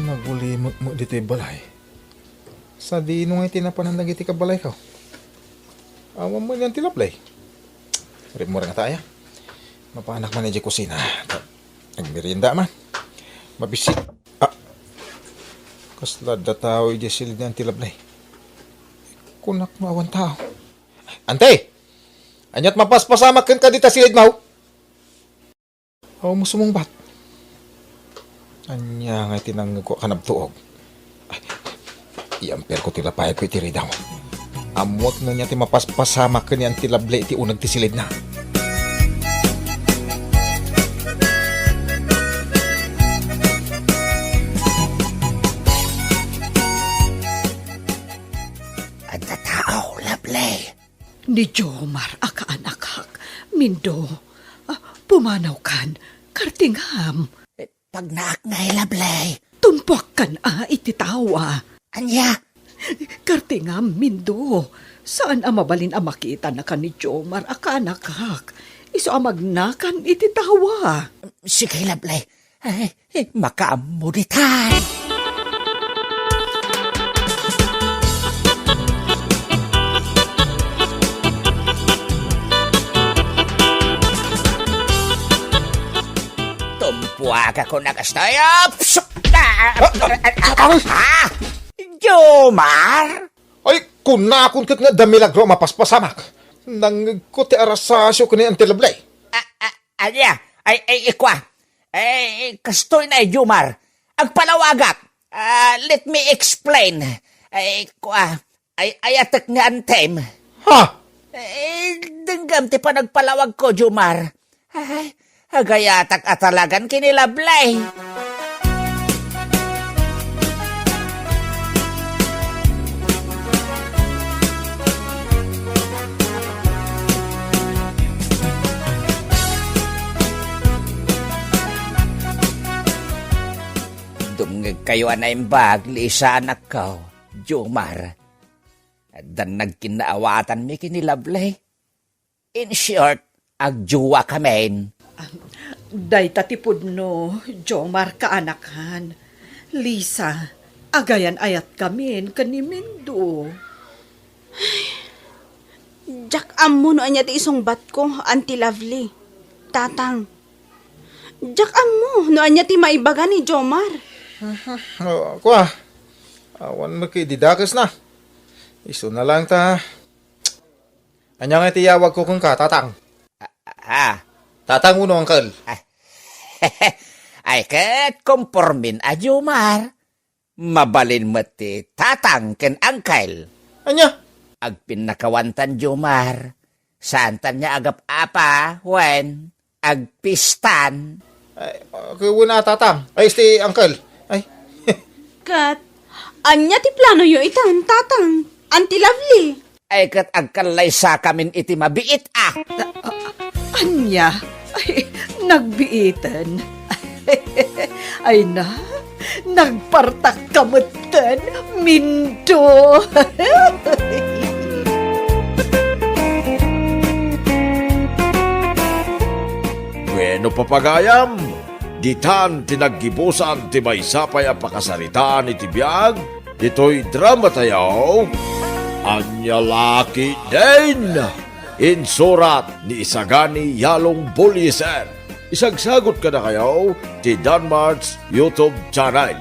Nagulimot mo dito balay. Sa di nung ay tinapanandag iti kabalay ka. Awan mo yan tilaplay. Rip mo rin nga tayo. Mapanak man na kusina. Nagmerienda man. Mabisik. Kaslad da tao iti silid ng tilaplay. Kunak maawan tao. Ante! Anyat mapaspasamakan ka dita silid mo. Awa mo sumungbat. Anya nga tinang ko kanabtuog. Iamper ko tilapay ko iti ridaw. Amot na niya ti mapaspasama ka niyan tilable iti unag ti silid na. Ada tao, lablay. Ni Jomar, akaanakak. Mindo, pumanaw kan, kartingham. Pag naaknay, lablay. Tunpak kan ititawa. Anya? Kartingam, Mindo. Saan mabalin makita na ka ni Jomar, akaanakak? Iso magnakan ititawa. Sige, lablay. Ay, makaamuditan. Tumpuak ako nagastayop! Jomar! Ay, kunakon kat nga damilagro mapaspasamak. Nang ko ti arasasyo ko ni ang tilable. Anya? Ay, ikwa. Ay, kastoy na Jomar. Agpalawagak. Let me explain. Ay, kwa. Ay, ayatek nga antem. Ha? Ay, denggam ti pa nagpalawag ko, Jomar. Ay, agayatak atalagan kinilablay. Dumngag kayo anay bag, Lisa anak ko, Jomar. Dan nagkinaawatan mi kinilablay. In short, agjuwa kamen. Day tatipod no, Jomar kaanakan. Lisa, agayan ayat kamin kanimindo. Jak amo no anya ti isong bat ko, Auntie Lovely. Tatang. Jak amo no anya ti maibaga ni Jomar. Kwa, awan mo kay didakas na. Iso na lang ta. Anya nga tiyawag ko kung ka, tatang. Ha? Tatang uno, uncle. Ay ket kompormin a Jomar. Mabalin mo ti tatang ken angkel. Anya? Ag pinakawantan Jomar. Saan tan niya agap apa, when? Ag pistan. Ay, kuwuna tatang. Ay, sti, uncle. Ay, Kat, anya ti plano yo itan, tatang. Auntie Lovely. Ay ket agkalay sa kamin iti mabiit ah. Anya, ay, nagbiitan. Ay na, nagpartak kamutan, mindo. Bueno papagayam, ditan tinaggibusan ti may sapay ang pakasaritaan iti biyag, dito'y drama tayaw, Anya Laki din! Insurat ni Isagani Yalong Buliser. Isagsagot ka na kayo ti Danmarts YouTube channel.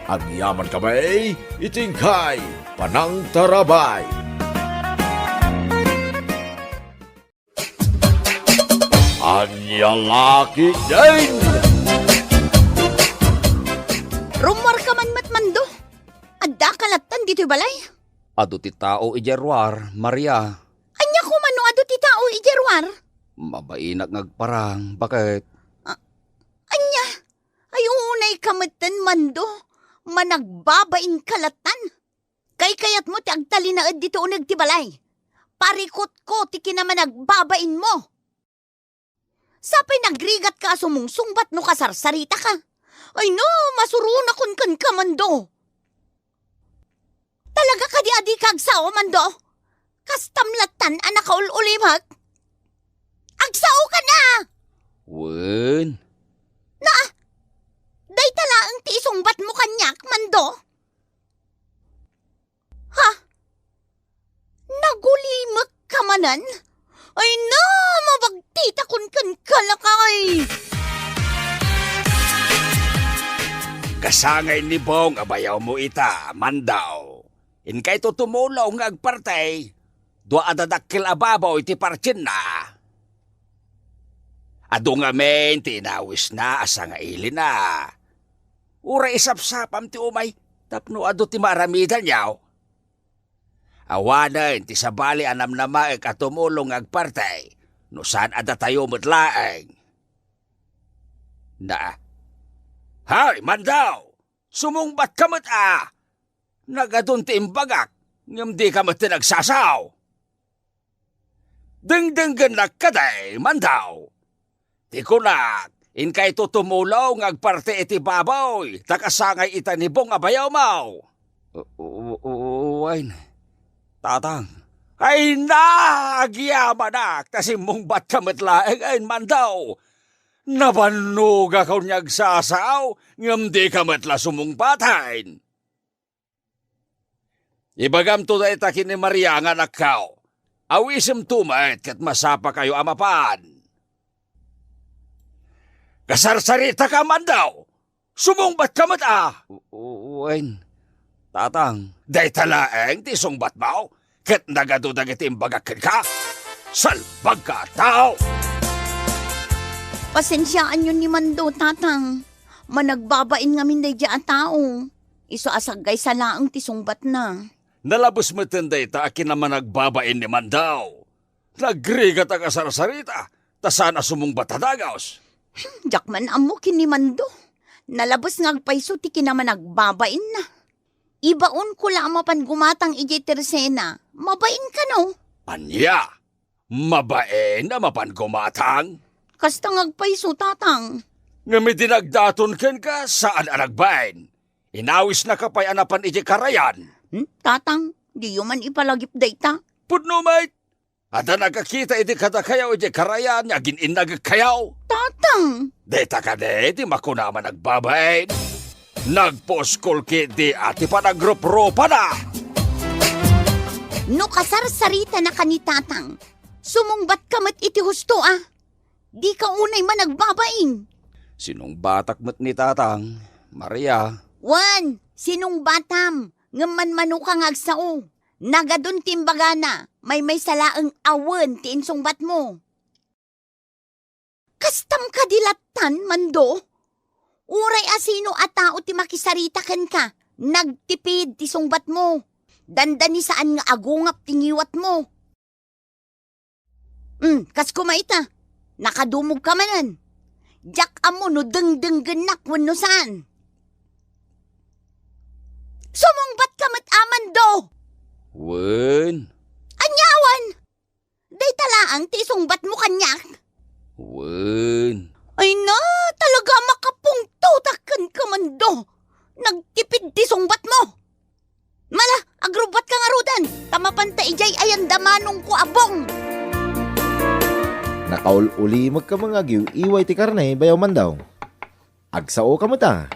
Ang yaman kamay, itingkay, panang tarabay. Anya Laki din! Rumor ka man matmando. Adda kalatan dito balay. Ado ti tao ijerwar, Maria. Anya ko mano ado ti tao ijerwar. Mabainak ngagparang, bakit? Anya, ay unay kamatan mando. Managbabain kalatan. Kay kayat mo ti agtalinaad dito unag ti balay. Parikot ko ti kinamanagbabain mo. Sapay nagrigat ka sumungsung ba't no kasarsarita ka? Ay no, masuruna kun kan ka mando. Talaga ka di adi kagsao mando? Kastamlatan anak ka ulimag? Agsao ka na! Wen, Day tala ang tiisong bat mo kanyak, mando? Ha? Nagulimag ka manan? Ay na, mabagtita kun kan kalakay! Kasangay ni Bong abayaw mo ita, mandaw. In kay to tumulaw nga agpartay, dua adadakil ababaw iti partin na. Ado nga men, tinawis na asa nga ili na. Ura isapsapam ti umay, tapno ado ti maramidan yaw. Awanan ti sabali anam na maek at tumulong agpartay, no saan ada tayo mutlaeng. Na, hay, mandaw! Sumungbat ka mat Nagadun ti imbagak, ngam di ka mat nagsasaw. Dengdenggan na kaday, mandaw! Ti kunak, in kay tutumulaw ngagparte iti baboy, takasangay ita ni Bong abayaw mau. Wain, tatang. Ay nagyamanak, tasimong bat ka mat laeng ay mandaw. Nabanuga kaw niyag sasaw, ngam di ka matla sumungpatayn. Ibagam to da itakin ni Maria nga nakaw. Awisim tumat kat masapa kayo amapan. Kasarsarita ka man daw. Sumungbat ka mat Wain, tatang. Day talaeng ti sungbat mo. Kat nagadudag iti imbagakin ka. Salbag ka tao. Pasensyaan yun ni Mando, tatang. Managbabain nga minday dyan tao. Iso asagay sa laang tisungbat na. Nalabos mo tinday ta akin naman nagbabain ni Mandaw. Nagrigat ang asarsarita. Ta sana sumungbat hadagaos. Jakman amo kin ni Mando. Nalabos ngagpaiso ti kinaman nagbabain na. Ibaon ko lamapan gumatang ijay tersena. Mabain ka no? Anya, mabain na mapan gumatang. Kasta ngagpaiso, tatang. Nga may dinagdaton ken ka saan anagbain. Inawis na kapay anapan iti karayan. Tatang, di man ipalagip dayta. Pudno mate, Ada nakakita iti katakayaw iti karayan niya gininag kayaw. Tatang, Deta ka de, di makunaman nagbabain. Nagposkol ki di ati pa nagrup-rupa na. no kasarsarita na kanitatang, sumungbat ka mat iti husto Di ka unay man nagbabaing. Sinong batak mat ni tatang, Maria? Wan, sinong batam, ngaman manukang agsao. Nagadun timbaga na, may salaang awen ti insungbat mo. Kastam ka dilatan, Mando. Uray asino at tao ti makisarita ken ka, nagtipid ti sungbat mo. Dandani saan nga agungap tingiwat mo. Kas kumaita, nakadumog ka manan. Jak amo no dengdenggenak wenno saan. Sumungbat ka mat Mando. Wen, Anyawan! Day talaang ti sungbat mo kanyak. wen. Ay na, talaga makapungtutakan ka Mando. Nagtipid ti sungbat mo. Mala, agrubat ka nga rudan. Tamapanta ijay ayan damanong ko abong. Nakaul-uli ka mga giw, iway ti karne, bayaw man daw. Agsao ka mo ta.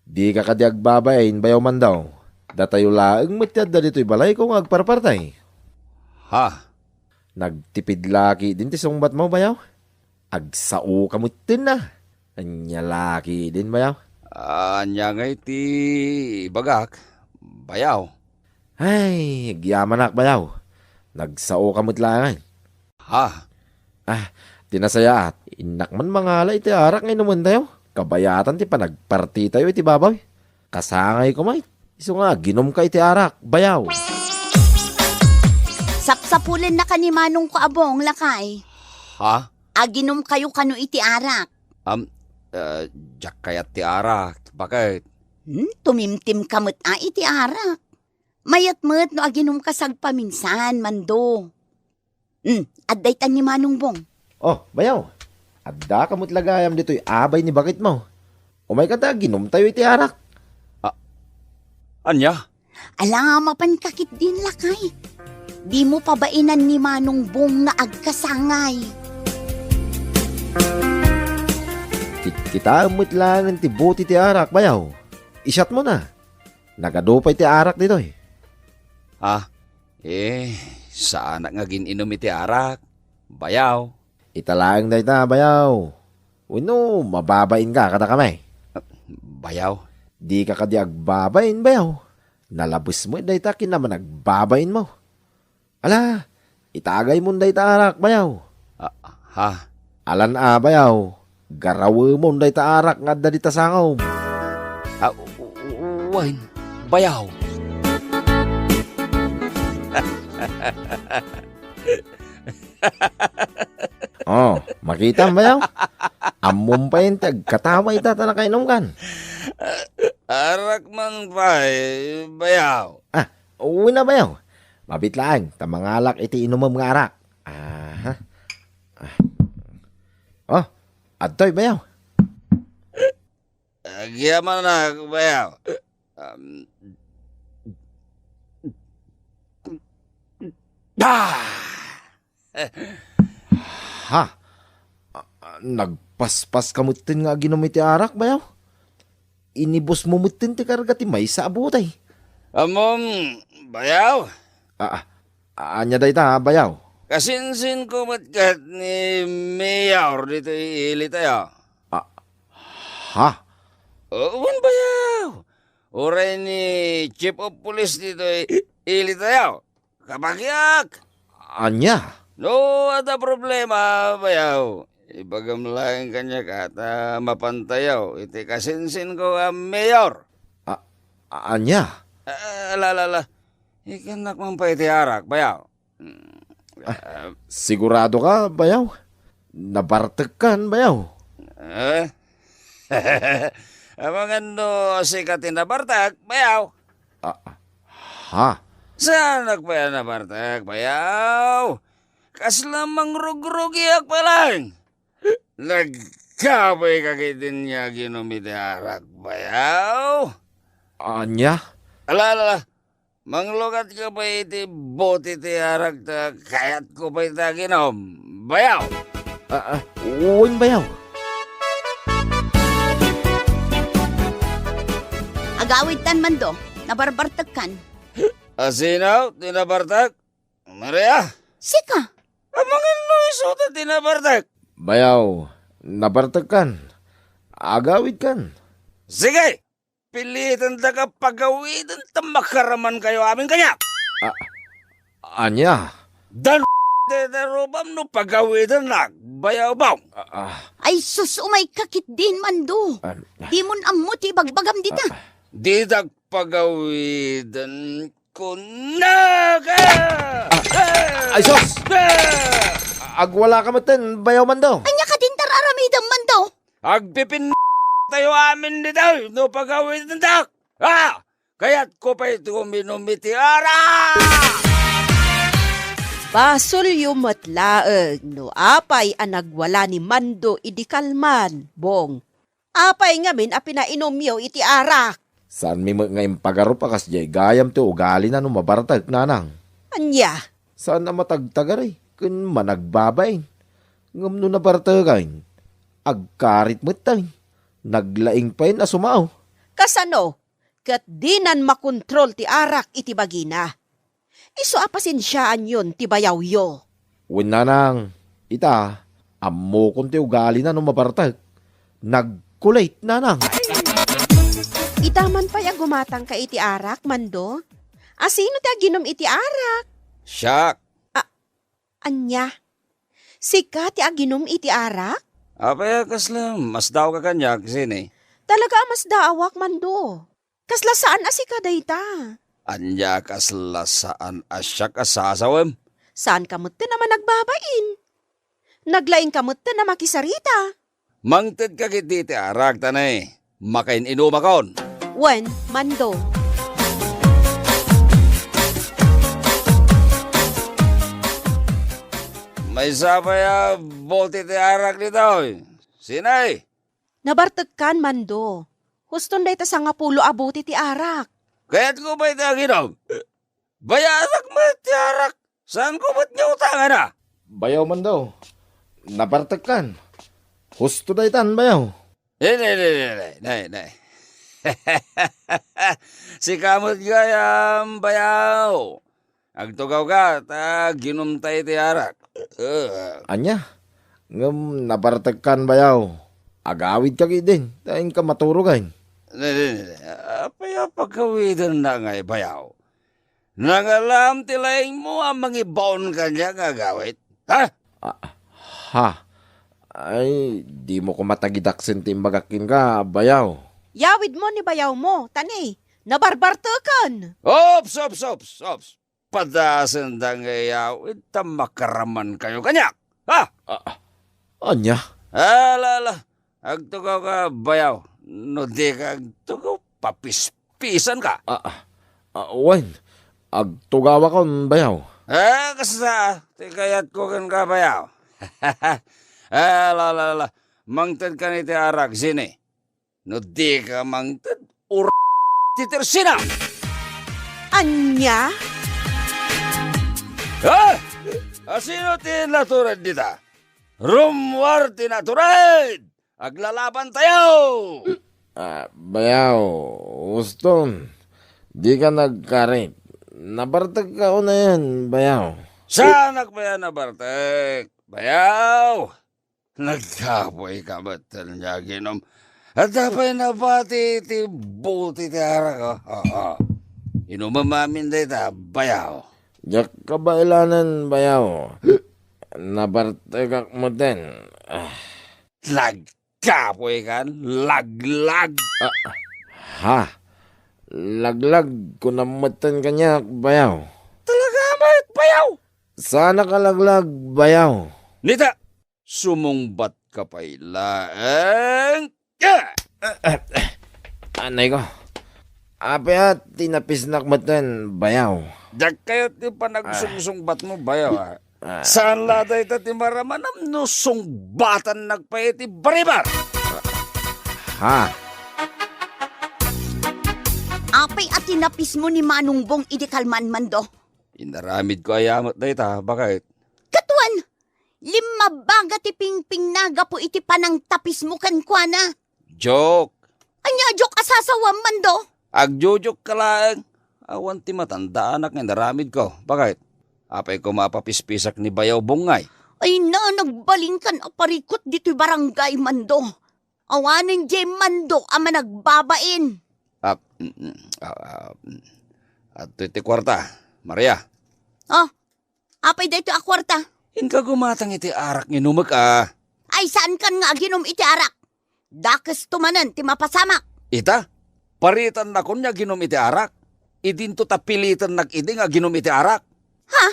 Di ka kadiag babayin, bayaw man daw. Datayo laeng matyad da dito'y balay kung agparpartay. Ha? Nagtipid laki din ti sungbat mo, bayaw. Agsao ka mo tin na. Anya laki din, bayaw. Anya nga iti bagak, bayaw. Ay, agyaman bayaw. Nagsao ka mo't langan. Ha? Tinasaya at inakman mangala iti arak ngay naman tayo. Kabayatan ti panagparti tayo iti babaw. Kasangay ko may. Iso nga, ginom ka iti arak, bayaw. Sapsapulin na kanimanong ko abong lakay. Ha? Aginom kayo kano iti arak. Jak kayat ti arak. Bakit? Tumimtim kamot iti arak. Mayat-mat no aginom ka sagpaminsan, Mando. Adday tan ni Manong Bong. Oh, bayaw. Adda ka mo't lagayam dito'y abay ni bakit mo. Umay ka ta, ginom tayo iti arak. Anya? Ala nga mapankakit din lakay. Di mo pabainan ni Manong Bong nga agkasangay. Kita mo't lang ti buti ti arak, bayaw. Isyat mo na. Nagadupay ti arak dito'y. Saan nga gininom iti arak? Bayaw. Italaang day ta, bayaw. Uno, mababain ka kada kamay. Bayaw? Di ka kadi agbabain, bayaw. Nalabos mo day ta kinaman nagbabain mo. Ala, itagay mo day ta arak, bayaw. Ha? Alan bayaw. Garawe mo day ta arak nga da di ta sangaw. Wen, bayaw. Oh, makita mo bayaw? Amom pa yun, katawa itata na kainom kan. Arak man pa bayaw. Uwi na bayaw. Mabitlaan, tamangalak iti inumam nga arak. Oh, adtoy bayaw. Agyaman na, bayaw. Nagpaspas kamutin nga ginom iti arak bayaw. Inibos mo mutin ti karga ti may sa abutay. Amom, bayaw. Anya day ta, bayaw. Kasinsin ko matkat ni Mayor dito iili tayo. Ha? Uwan bayaw. Uray ni Chief of Police dito iili tayo. Kapakyak. Anya? No, ada problema, bayaw. Ibagam lang kanya kata mapantayaw. Iti kasinsin ko Mayor. Anya? Lala. Ikanak man pa iti arak, bayaw. Sigurado ka, bayaw? Nabartag kan, bayaw? Amangan no sikatin na bartag, bayaw. Ha? Saan nagpaya na bartag, bayaw? Kaslamang rug-rugiyak pa lang. Nagkabay kakaitin niya ginumiti arak, bayaw. Anya? Ala. Manglugat ka ba iti bote ti arak ta kayat ko pa ita ginom? Bayaw! Uwing bayaw. Agawid tan man do, nabarbartag kan. Asinaw, tinabartak? Maria, Sika, amangin no isuta tinabartak. Bayaw, nabartag kan. Agawid kan. Sige, pilitan ta ka pagawidan ta makaraman kayo amin kanya. Anya? Dan de rubam no pagawidan na, bayaw baw. ay sus umay kakit din man do. Di mon amuti bagbagam dita. Di dag pagawidan ko na ka! Ay, sos! Agwala ka matin, bayaw man daw. Anya ka din tararamidam man do. Agpipin tayo amin dito, no pagawidan tak. Kaya't ko pa ito minumiti ara! Basol yumatlaeng no apay ang nagwala ni Mando idikalman, bong. Apay ngamin a pinainom yo iti arak. Saan mi ngayon pagaro pa kas jay gayam ti ugali na nung mabartag nanang. Anya, Saan na matagtagaray? Kun managbabay. Ngam no nabartagain. Agkarit mo tayo. Naglaing pa yun na sumaw. kasano? Kat dinan makontrol ti arak iti bagina. Iso apasensyaan yun ti bayaw yo. Uwin nanang. Ita, ammo kong ti ugali na nung mabartag. Nagkulate nanang. Itaman pa'y gumatang ka iti arak, Mando? Asino ti aginom iti arak? Siyak! Anya? Sika ti aginom iti arak? Apaya kaslam, mas daw ka kanya, sini. Talaga amas daawak, Mando. Kasla saan asika dayta? Anya kasla saan asya kasasawem? Saan kamot naman nagbabain? Naglaing kamot na makisarita. Mangted ka kiti ti arak tanay. Makain inumakon. Wen, Mando. May sabaya bote ti arak nito. Sinay? Nabartagkan, Mando. Huston day ta sa nga pulo abuti ti arak. Kaya't ko ba ito ginom? Bayarak mo ti arak. Saan ko ba't niya utangan na? Bayaw man daw. Nabartag kan. Husto day tan bayaw. Nay. Si kamot gayam bayaw. Agtugaw ka, ta ginom tayo ti arak. Anya? Ngam nabartag kan bayaw. Agawid ka din. Taing ka maturugan. Apaya pagkawidan na ngay bayaw. Nangalam tilaing mo ang mangibaon kanya gagawit. Ha? Ha? Ay, di mo ko matagidaksin timbagakin ka, bayaw. Yawid mo ni bayaw mo, tani. Nabarbartakan. Ops. Padasan da ngayaw, ita makaraman kayo kanya. Ha? Anya? Alala, agtugaw ka bayaw. No di ka agtugaw, papispisan ka. Wen, agtugawa kon bayaw. Kasa, tikayat ko kan ka bayaw. Alala, mangtad ka ni ti arak, sini. No di ka mangtad, titirsina. Anya? Sino tinaturan dita? Rumwar tinaturan! Aglalaban tayo! Bayaw, Uston, di ka nagkarit. Nabartag ka na yan, bayaw. Sanak ba yan na Bartek? Bayaw! Nagkapoy ka ba't niya ginom? At dapat na pati ti buti ti harak. Inumamamin dita, bayaw. Diyak ka ba ilanan, bayaw? Nabartag mo din. Nagkapoy kan? Laglag! Ha? Laglag ko namatan kanya, bayaw. Talaga mait, bayaw! Sana ka laglag, bayaw. Nita, sumungbat ka pa ilaeng. Anay ko. Apya, tinapisnak mo din, bayaw. Diyak kayo ti panagsungsungbat mo, bayaw. Saan laday ta ti maramanam no sungbatan nagpaiti baribar? Ha? Apay at tinapis mo ni Manong Bong idi kalman mando. Inaramid ko ayamat na ita, bakit? Katuan, 5 baga ti pingping naga po iti panang tapis mo kan kuana. Joke! Anya jok asasawam mando. Agjojok ka lang. Awan ti matanda anak nga naramid ko, bakit? Apay ko mapapispisak ni Bayaw Bungay. Ay na, nagbalingkan aparikot dito'y barangay mando. Awanin jay mando ama nagbabain. At iti kwarta, Maria. Oh, apay dito akwarta. Inka gumatang iti arak nginumag ah. Ay saan kan nga ginom iti arak? Dakas tumanan ti mapasamak. Ita, paritan na kun niya ginom iti arak. Idinto tapilitan nag-idi nga ginom iti arak. Ha?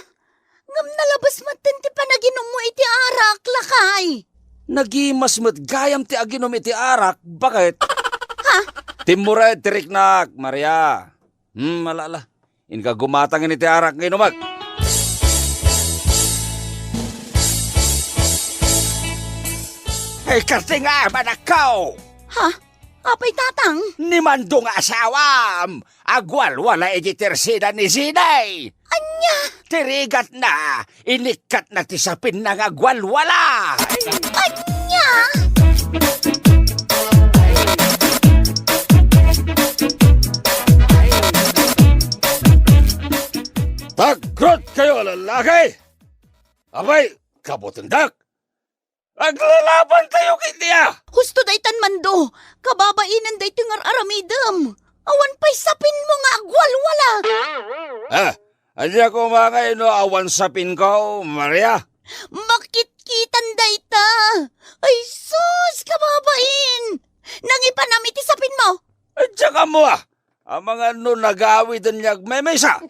Ngam nalabas matin ti panaginom mo iti arak, lakay. Nagimas mo't gayam ti aginom iti arak, bakit? Ha? Timured tiriknak, Maria. Malala. Inka gumatangin iti arak nginumag. Hey, kasi nga, manakaw! Ha? Apay tatang? Ni Mandong asawam! Agwal wala ijitersida ni Zinay! Anya? Tirigat na! Inikat na tisapin ng agwal wala! Anya? Tagrot kayo, lalaki! Abay, kabutindak! Aglalaban tayo kitiya! Husto daytan mando, kababainan dayto nga aramidam. Awan pa'y sapin mo nga agwal wala. Anya ko mga ino awan sapin ko, Maria? Makitkitan dayta. Ay sus, kababain. Nangipanamiti sapin mo. Tsaka mo ang mga no nagawid ang niyag memesa.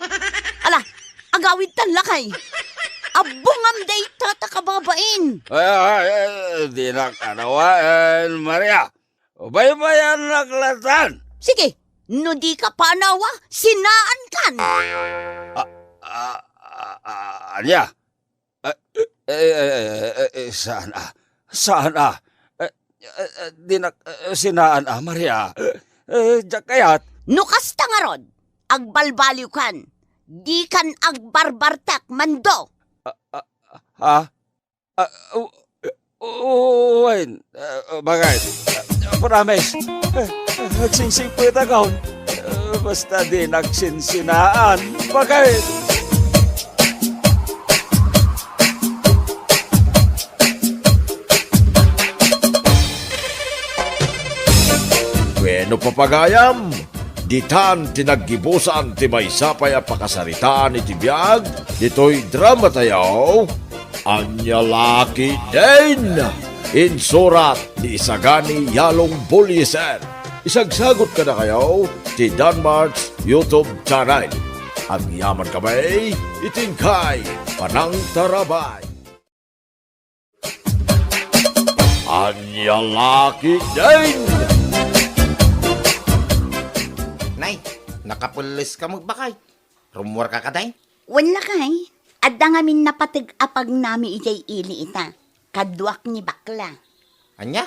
Ala, agawid tan lakay. Abungam dayta ta kababain. Di na kanawaan, Maria. Ubay-bayan naglatan. Sige, no di ka panawa, sinaan kan. Anya? Saan? Di na sinaan Maria. Kayat? Nukas tangarod, agbalbaliw kan. Di kan agbarbartak mando. Wait, bagay. Promise. Nagsinsing po ito kaon. Basta di nagsinsinaan. Bagay. Bueno papagayam, ditan tinaggibusan ti may sapay a pakasaritaan iti biyag, dito'y drama tayaw, Anya Laki din! Insurat ni Isagani Yalong Bulyeser. Isagsagot ka na kayo ti Danmarts YouTube channel. Ang yaman kamay, itingkay, panang tarabay. Anya Laki din! Nay, nakapulis ka magbakay. Rumor ka kaday? Wala kay. Adda ngamin napatag-apag nami ijay ili ita. Kadwak ni bakla. Anya?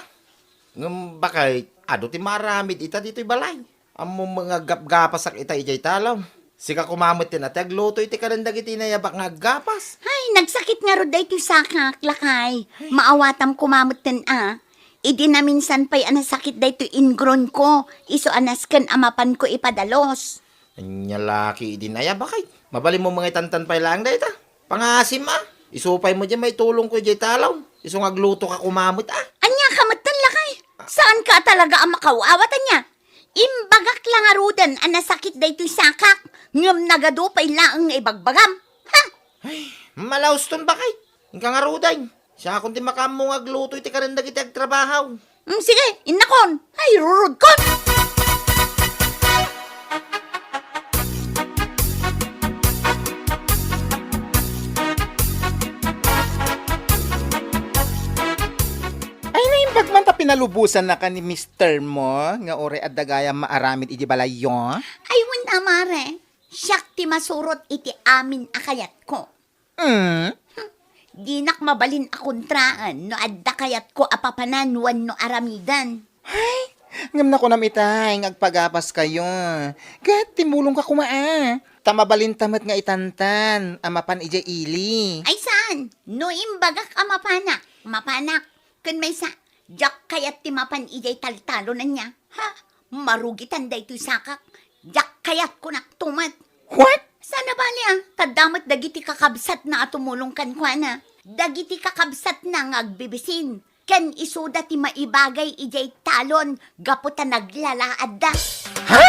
Ngam bakay, ado ti maramid ita dito'y balay. Amo mga gapgapasak ita ijay talaw. Sika kumamot tin ati agluto iti karandag iti nayabak nga gapas. Ay, nagsakit nga ro day ti sakak, lakay. Maawatam kumamot tin Idi na minsan pa'y anasakit day to ingron ko. Iso anaskan amapan ko ipadalos. Anya laki idi nayabakay. Mabali mo mga itantan pa'y lang day ta. Pangasim Isupay mo dyan may tulong ko ijay talaw. Iso nga agluto ka kumamot Anya kamatan lakay. Saan ka talaga ang makawawatan niya? Imbagak lang arudan anasakit day to sakak. Ngam nagado pa'y laang ibagbagam. Ha? Ay, malauston bakay. Ingka nga ruday. Siya akong di makamong agluto iti karandag iti agtrabahaw. Sige, inakon. Ay, rurud kon. Ay naimbag man ta pinalubusan na ka ni Mr. mo, nga ore at dagaya maaramid iti balayo. Ay, wala mare. Siyak ti masurot iti amin akayat ko. Dinak mabalin akontraan no adda kayat ko apapanan wan no aramidan. Ay, Ngam na ko na mitay, ngagpagapas kayo. Kat timulong ka kumaa. Tamabalintamat nga itantan, amapan ija ili. Ay saan? No imbagak amapanak. Mapanak. Kun may sa, jak kayat timapan ijay taltalo na niya. Ha? Marugitan da ito'y sakak. Jak kayat ko naktumat. What? Sana ba niya? Tadamat dagiti kakabsat na atumulong kan kwa na. Dagiti kakabsat na ngagbibisin. Ken isuda ti maibagay ijay talon. Gaputa naglalaad da. Ha?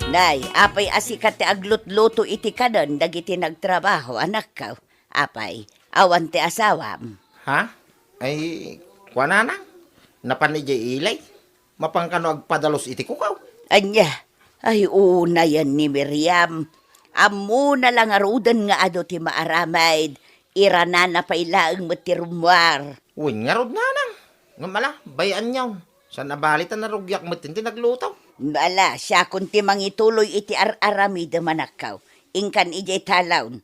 Nay, apay asikat ti aglut-luto iti kanon dagiti nagtrabaho anak ka. Apay, awan ti asawam. Ha? Ay, kuana na. Napan ija ilay. Mapangkano agpadalos iti kukaw. Anya, ay una yan ni Miriam. Amo na lang arudan nga ado ti maaramaid. Irana na pailaang matirumwar. Uy, nga rod na nang. Nga mala, bayan niyaw. Sa nabalitan na rugyak matinti naglutaw. Bala, siya kunti mangituloy iti ar-aramid manakaw. Ingkan ijay talawn.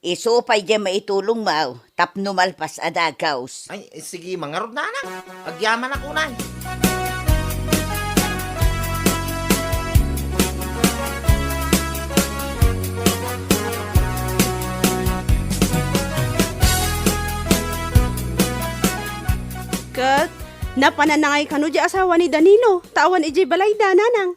Isupay di maitulong mau, tapno malpas adagaws. Ay, sige, mga rod na nang. Agyaman ako na. Kat, napananangay kano di asawa ni Danilo. Tawan ijay balay da, nanang.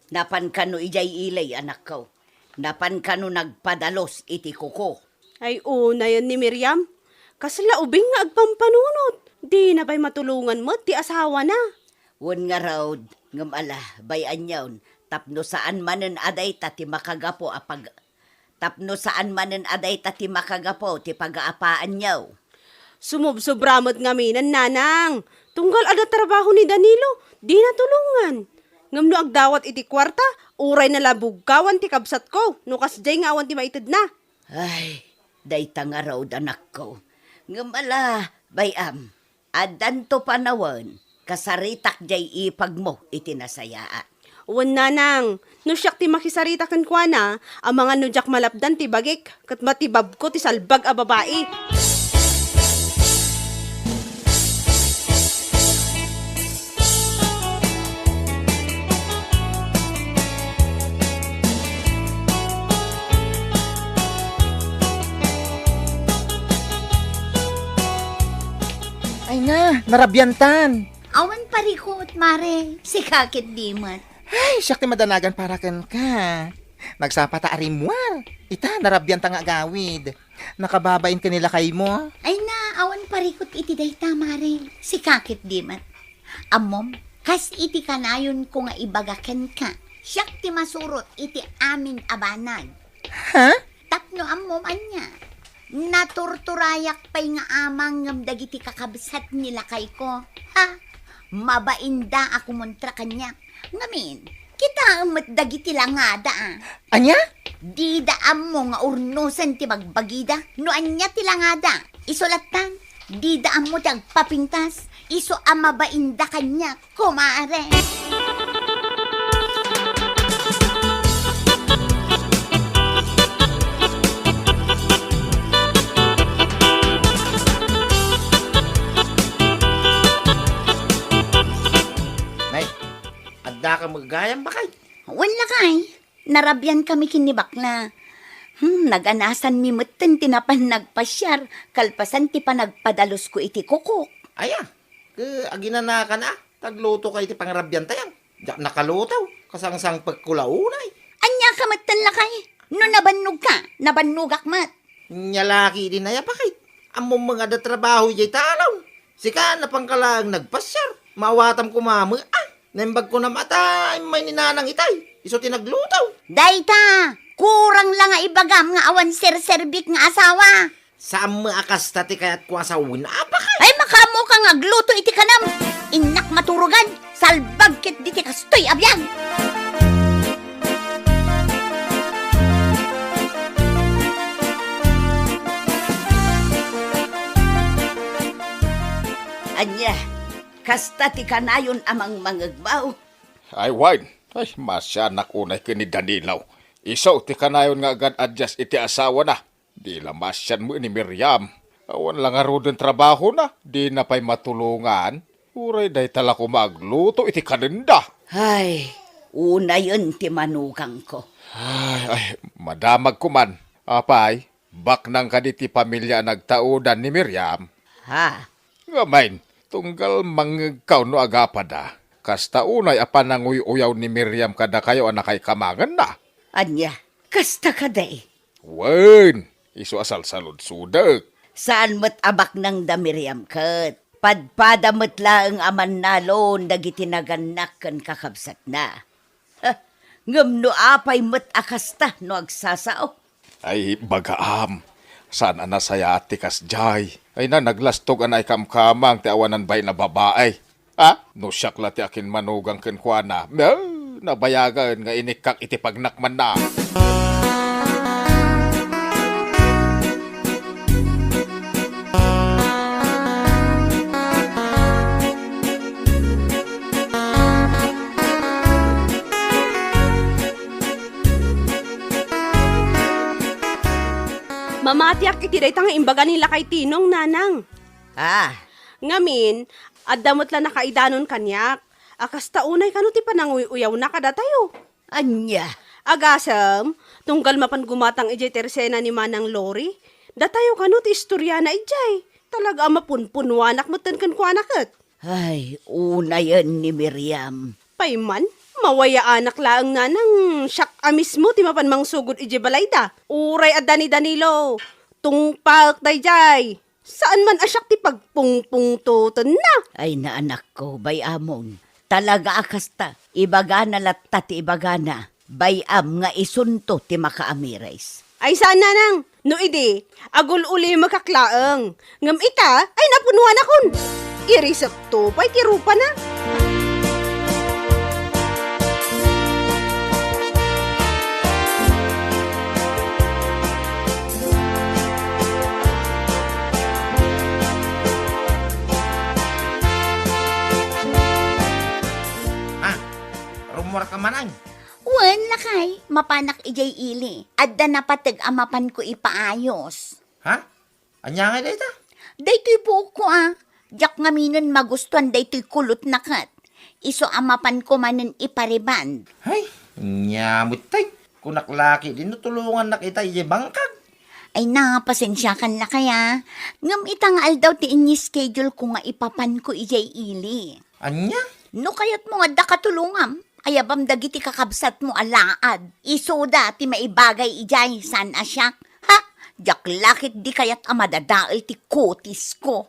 Napan kano ijay ilay anak ko. Napan kano nagpadalos iti kuko. Ay una yan ni Miriam. Kasla ubing nga agpampanunot. Di na ba'y matulungan mo ti asawa na. Wan nga raw, ngam ala, bayan yawn. Tapno saan manen aday tati makagapo apag... Tapno saan manen aday tati makagapo ti pag-aapaan yaw. Sumubsobramot nga minan, nanang. Tunggal ada trabaho ni Danilo. Di na tulungan. Ngam no agdawat iti kwarta, uray na labugkawan ti kabsat ko. No kasjay nga awan ti maitid na. Ay, dayta nga raw danak ko. Ngam ala, bayam. Adan to panawan, kasaritak jay ipag mo iti nasayaan. Wan nanang, no siyak ti makisarita kan kwa na, ang mga nujak malapdan ti bagik, kat matibab ko ti salbag a babae. Ay nga, narabyantan. Awan parikot, mare. Si kakit dimat. Ay, siyak ti madanagan para kan ka. Nagsapata arimwar. Ita, narabyantan nga gawid. Nakababain ka nila kay mo. Ay na, awan parikot iti dayta, mare. Si kakit dimat. Amom, kas iti kanayon ko nga ibagaken ka. Siyak ti masurot iti amin abanag. Ha? Tapno amom anya. Naturturayak pa'y nga amang ngam dagiti kakabsat nila kay ko. Ha? Mabainda ako montra kanya. Ngamin, kita amat dagiti langada ah. Anya? Di daam mo nga urnusan ti magbagida. No anya ti langada. Isulatan. Di daam mo ti agpapintas. Iso ang mabainda kanya. Kumare. Adda ka magagayang bakay. Wala kay. Narabyan kami kinibakla. Naganasan mi mutten tinapan nagpasyar. Kalpasan ti pa nagpadalos ko iti kukok. Aya, agina ka na. Tagluto ka iti pangrabyan tayang. Diyak nakalutaw. Kasangsang pagkulaunay. Anya ka mutten lakay. No nabannog ka, nabannugak mat. Nyalaki din na ya bakay. Among mga da trabaho jay talaw. Sika na pangkalang nagpasyar. Mawatam kumama. Naimbag ko na mata, may ninanang itay. Iso tinaglutaw. Dayta, kurang lang nga ibagam nga awan ser-serbik nga asawa. Saan mo akas tati kaya't ko asawin? Apakay! Ay makamo ka nga gluto iti kanam. Inak maturugan, salbag kit diti kastoy abyan. Anya, kasta ti kanayon amang mangagbaw. Ay, wine. Ay, masya nakunay ka ni Danilaw. Isaw ti kanayon nga agad adjust iti asawa na. Di lamasyan mo ni Miriam. Awan lang arudon trabaho na. Di na pa'y matulungan. Uray day tala ko magluto iti kanenda. Ay, una yun ti manugang ko. Ay, madamag ko man. Apay, bak nang kaditi pamilya nagtaudan ni Miriam. Ha? Ngamain, tunggal manggaw no agapada. Kasta unay apan nanguy-uyaw ni Miriam kada kayo anakay kamangan na. Anya, kasta ka day. Wen, iso asal salud sudak. Saan mo't abak ng Miriam kat? Padpadamot lang aman nalon dagiti naganak kan kakabsat na. Ngam no apay mo't akasta no agsasao. Ay, bagaam. Saan anasaya ati kasjay? Ay na naglastog anay kamkamang ti awanan bay na babae. Ha? No siyak la ti akin manugang kenkwana. Nabayagan nga inikak iti pagnakman na. Mamatiak iti day tanga imbaga nila kay Tinong, nanang. Ah, Ngamin, addamot la nakaidanon kanyak. Akas taunay kano ti pananguyaw na kada tayo. anya. Agasam, tunggal mapan gumatang ijay tersena ni Manang Lori. Datayo kano ti istorya na ijay. Talaga mapunpunwanak matan kan kuanakat. Ay, una yan ni Miriam. Payman, mawaya anak laang nanang siyak amis mo ti mapan mangsugod ijay balayda. Uray at Danilo, tungpak dayjay. Saan man asyak ti pagpungpungtuton na? Ay na anak ko, bay amon. Talaga akasta, ibaga na latta ti ibaga na. Bayam nga isunto ti makaamires. Ay saan nanang? No idi, agul uli makaklaang. Ngam ita, ay napunuan akon. Irisap to, pa'y tirupa na. Rumor ka manay. Wan lakay, mapanak ijay ili. Adda na patag amapan ko ipaayos. Ha? Anya nga dayta? Daytoy buok ko Diyak ngaminan magustuhan daytoy kulot na kat. Iso amapan ko manen ipariband. Ay, nyamot tay. Kung naklaki din, tulungan na kita ije bangkag. Ay pasensya kan na kaya. Ngam itangal daw ti inyi schedule ko nga ipapan ko ijay ili. Anya? No kayat mo nga da katulungam. Ayabam dagiti kakabsat mo alaad. Isoda ti maibagay ijay san asyak. Ha? Diyak lakit di kayat amadadaal ti kotis ko.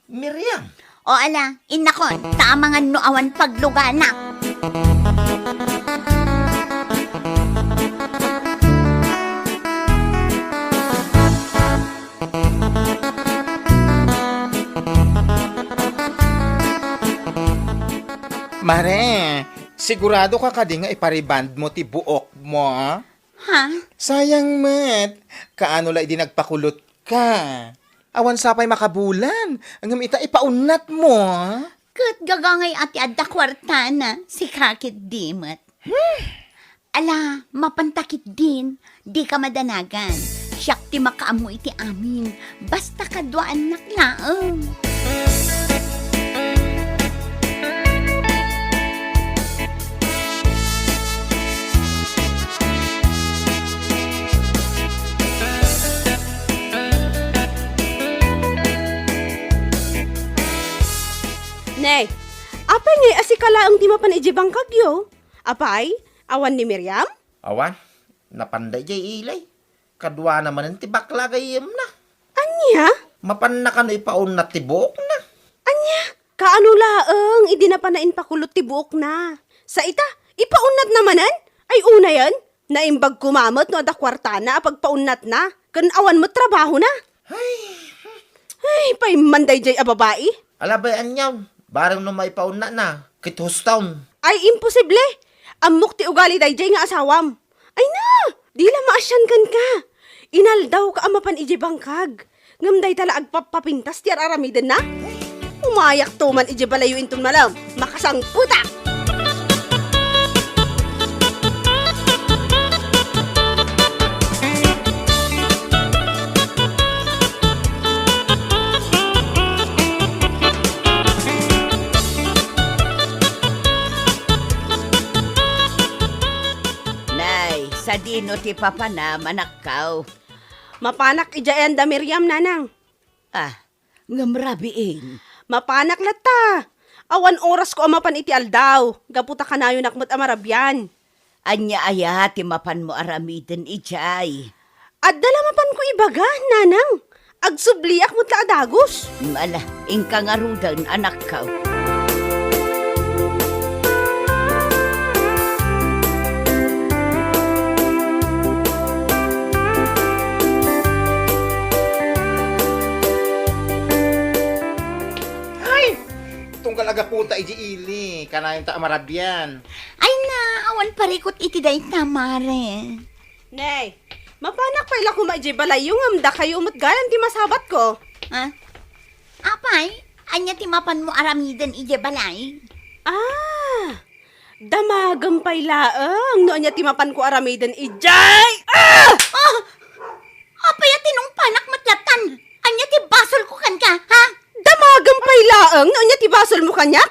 Miriam. O ala, inakon, tamangan no awan paglugana. Mare, sigurado ka kadi nga ipariband mo ti buok mo, ha? Ha? Sayang, met. Kaano la di nagpakulot ka? Awan sapay makabulan. Ang ita ipaunat mo, ha? Kat gagangay ati adda kwartana, si kakit dimat. Ala, mapantakit din, di ka madanagan. Siyak ti makaamu iti amin, basta kadwaan naklaang. Nay, apay ngay asikala ang di mapan ijibang kagyo. Apay, awan ni Miriam? Awan, napanday jay ilay. Kadwa naman ang tibak lagayim na. Anya? Mapan na ka na ipaon na tibok na. Anya? Kaano laang, idi na pa na inpakulot ti buok na. Sa ita, ipaunat namanan? Ay una yan, naimbag kumamot no ada kwartana apag paunat na. Kan awan mo trabaho na. Ay, pay manday jay a babae. Alabay anyaw, barang no may paon na, kitustown. Ay, imposible. Amok ti ugali dayjay nga asawam. Ay na, di la maasyan kan ka. Inaldaw ka amapan iji bangkag. Ngamday tala agpapapintas ti aramiden na. Umayak to man iji balayo inton malam. Makasang puta. Sino ti papa na manakaw? Mapanak ijayan da Miriam, nanang. Ngamrabiin. Mapanak lata. Awan oras ko amapan iti aldaw. Gaputa ka na yun nakmat amarabyan. Anya aya ti mapan mo aramiden ijay. At dalamapan ko ibaga, nanang. Agsubliak mo't la adagos. Mala, ingka nga rudan anak ka. Tunggal aga puta iji ili, kanayong ta amarabyan. Ay na, awan parikot iti day tamare. Nay, mapanak pa ila kumaiji balay yung amda kayo umot gayan ti masabat ko. Ha? Apay, anya ti mapan mo aramiden ije balay? Damagam pa'y laang. No anya ti mapan ko aramiden ijay. Apay at tinong panak matlatan. Anya ti basol ko kan ka, ha? Damagam pa'y laang. No anya ti basol mo kanyak?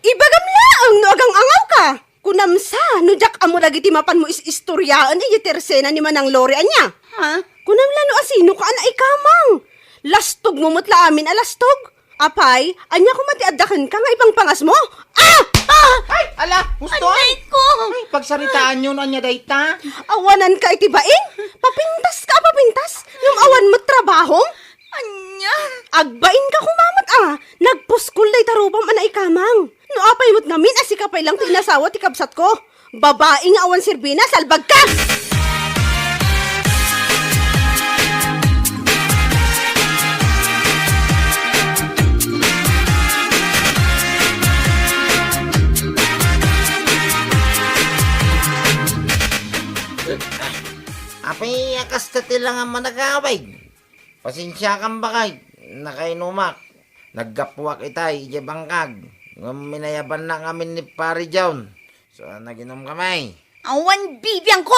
Ibagam laang no agang angaw ka. Kunamsa, no jak amo lagi ti mapan mo istoryaan iji tersena ni manang lori anya. Ha? Kunamla no asino ka ana ikamang. Lastog mo mutla amin alastog. Apay, anya ko mati addakan ka nga ipang pangas mo. Ay, ala, gusto Anay ko! Ay, pagsaritaan yun, anya dayta. Awanan ka itibain? Papintas. Yung awan mo trabahong? Anya? Agbain ka kumamat Nagpuskol day tarupam ana ikamang. No apay mo't ngamin asika pay lang tinasawa ti kabsat ko. Babae nga awan sirbina, salbag ka! Apay, akas tati lang ang managaway. Pasensya kang bakay, nakainumak. Naggapuak itay, ije bangkag. Minayaban na kami ni Pari John. So, naginom kamay. Awan bibiyang ko!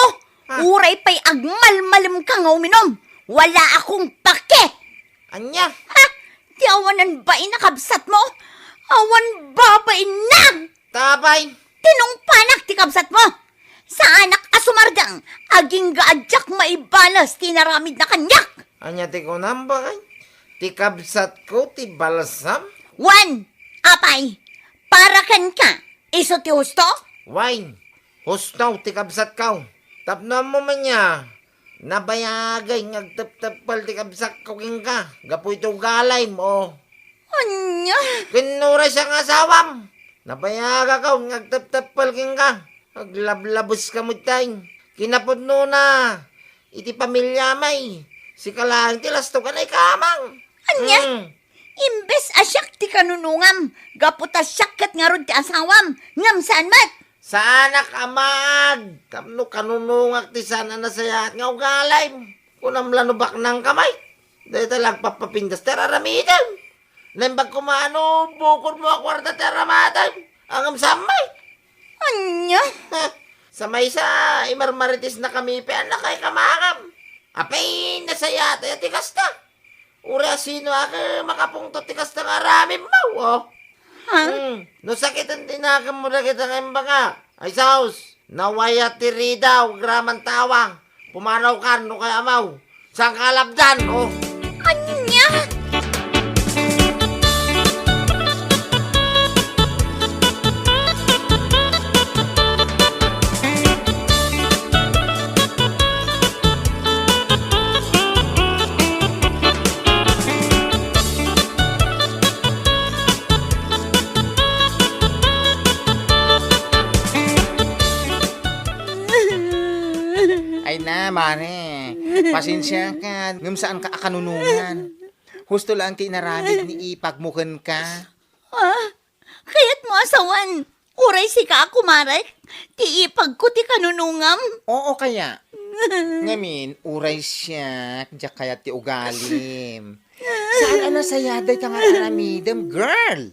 Uray pa'y agmalmalim ka nga uminom. Wala akong pake! Anya? Ha? Ti awanan ba inakabsat mo? Awan babay na! Tabay! Tinong panak ti kabsat mo! Sa anak asumardang, aging gaadyak maibalas tinaramid na kanyak! Anya ti ko nambakay? Ti kabsat ko, ti balasam? Wan! Apay! Para kan ka! Iso ti husto? Wine! Hustaw, ti kabsat ka. Tapno mo man niya. Nabayagay, ngagtap-tapal ti kabsat ko king ka. Gapoy ito galay mo. Anya? Kinuray siyang asawam. Nabayaga ka, ngagtap-tapal king ka. Aglablabos ka mo tayo. Kinapudno na. Iti pamilya may. Si kalang tilasto ka na ikamang. Anya? Imbes asyak ti kanunungam. Gaputa syakat nga ron ti asawam. Ngam saan mat? Sa anak amag. Kamno kanunungak ti sana na sayat nga ugalay. Kunam lanubak ng kamay. Dahil talag papapindas teraramitan. Lembag kumano, bukod mo akwarta teramatay. Ang samay. Anya? Samay sa imarmaritis na kami pean na kay kamakam. Apay, nasaya tayo tikasta. Ura sino ako makapungtot tikasta nga rami mo, oh. Ha? No sakitan tinakam mo na kita ng baka. Ay saus, nawaya tiri daw, graman tawang. Pumanaw ka, no kay amaw. Saan kalabdan, oh. Anya? Ay na, mare. Pasensya ka. Ngam saan ka akanunungan. Husto lang tinaramid ni ipagmukan ka. Kaya't mo asawan. Uray si ka kumarek. Ti ipag ko ti kanunungam. Oo kaya. Ngamin, uray siya. Diya kaya ti ugalim. Saan ana sayaday ka nga aramidem, girl?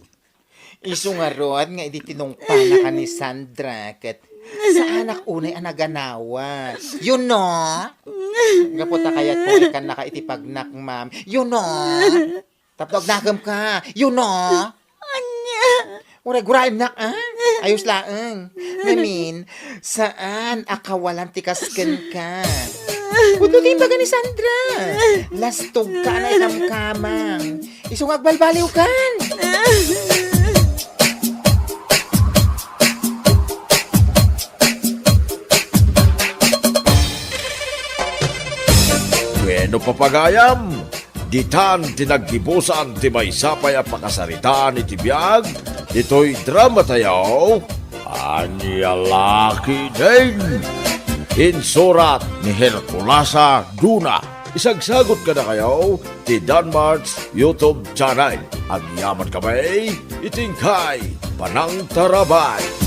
Iso nga road nga iti tinungpa na ka ni Sandra kat sa anak unay anaganawa. You know? Gaputa kayat po ikan naka itipagnak, ma'am. You know? Tapdog nakam ka. You know? Anya? Uray, guraim nak, ah? Ayos laang. Namin, saan akawalan tikasken ka? Pututin ba ni Sandra? Lastog ka na ikamkamang. Isungag balbaliw kan. Bueno papagayam, ditan tinaggibusan ti may sapay a pakasaritaan iti biyag, ito'y drama tayaw, Anya Laki din. Insurat ni Herculasa Duna. Isagsagot ka na kayo ti Danmar's YouTube channel. Ang yaman kamay, itingkay, panang tarabay.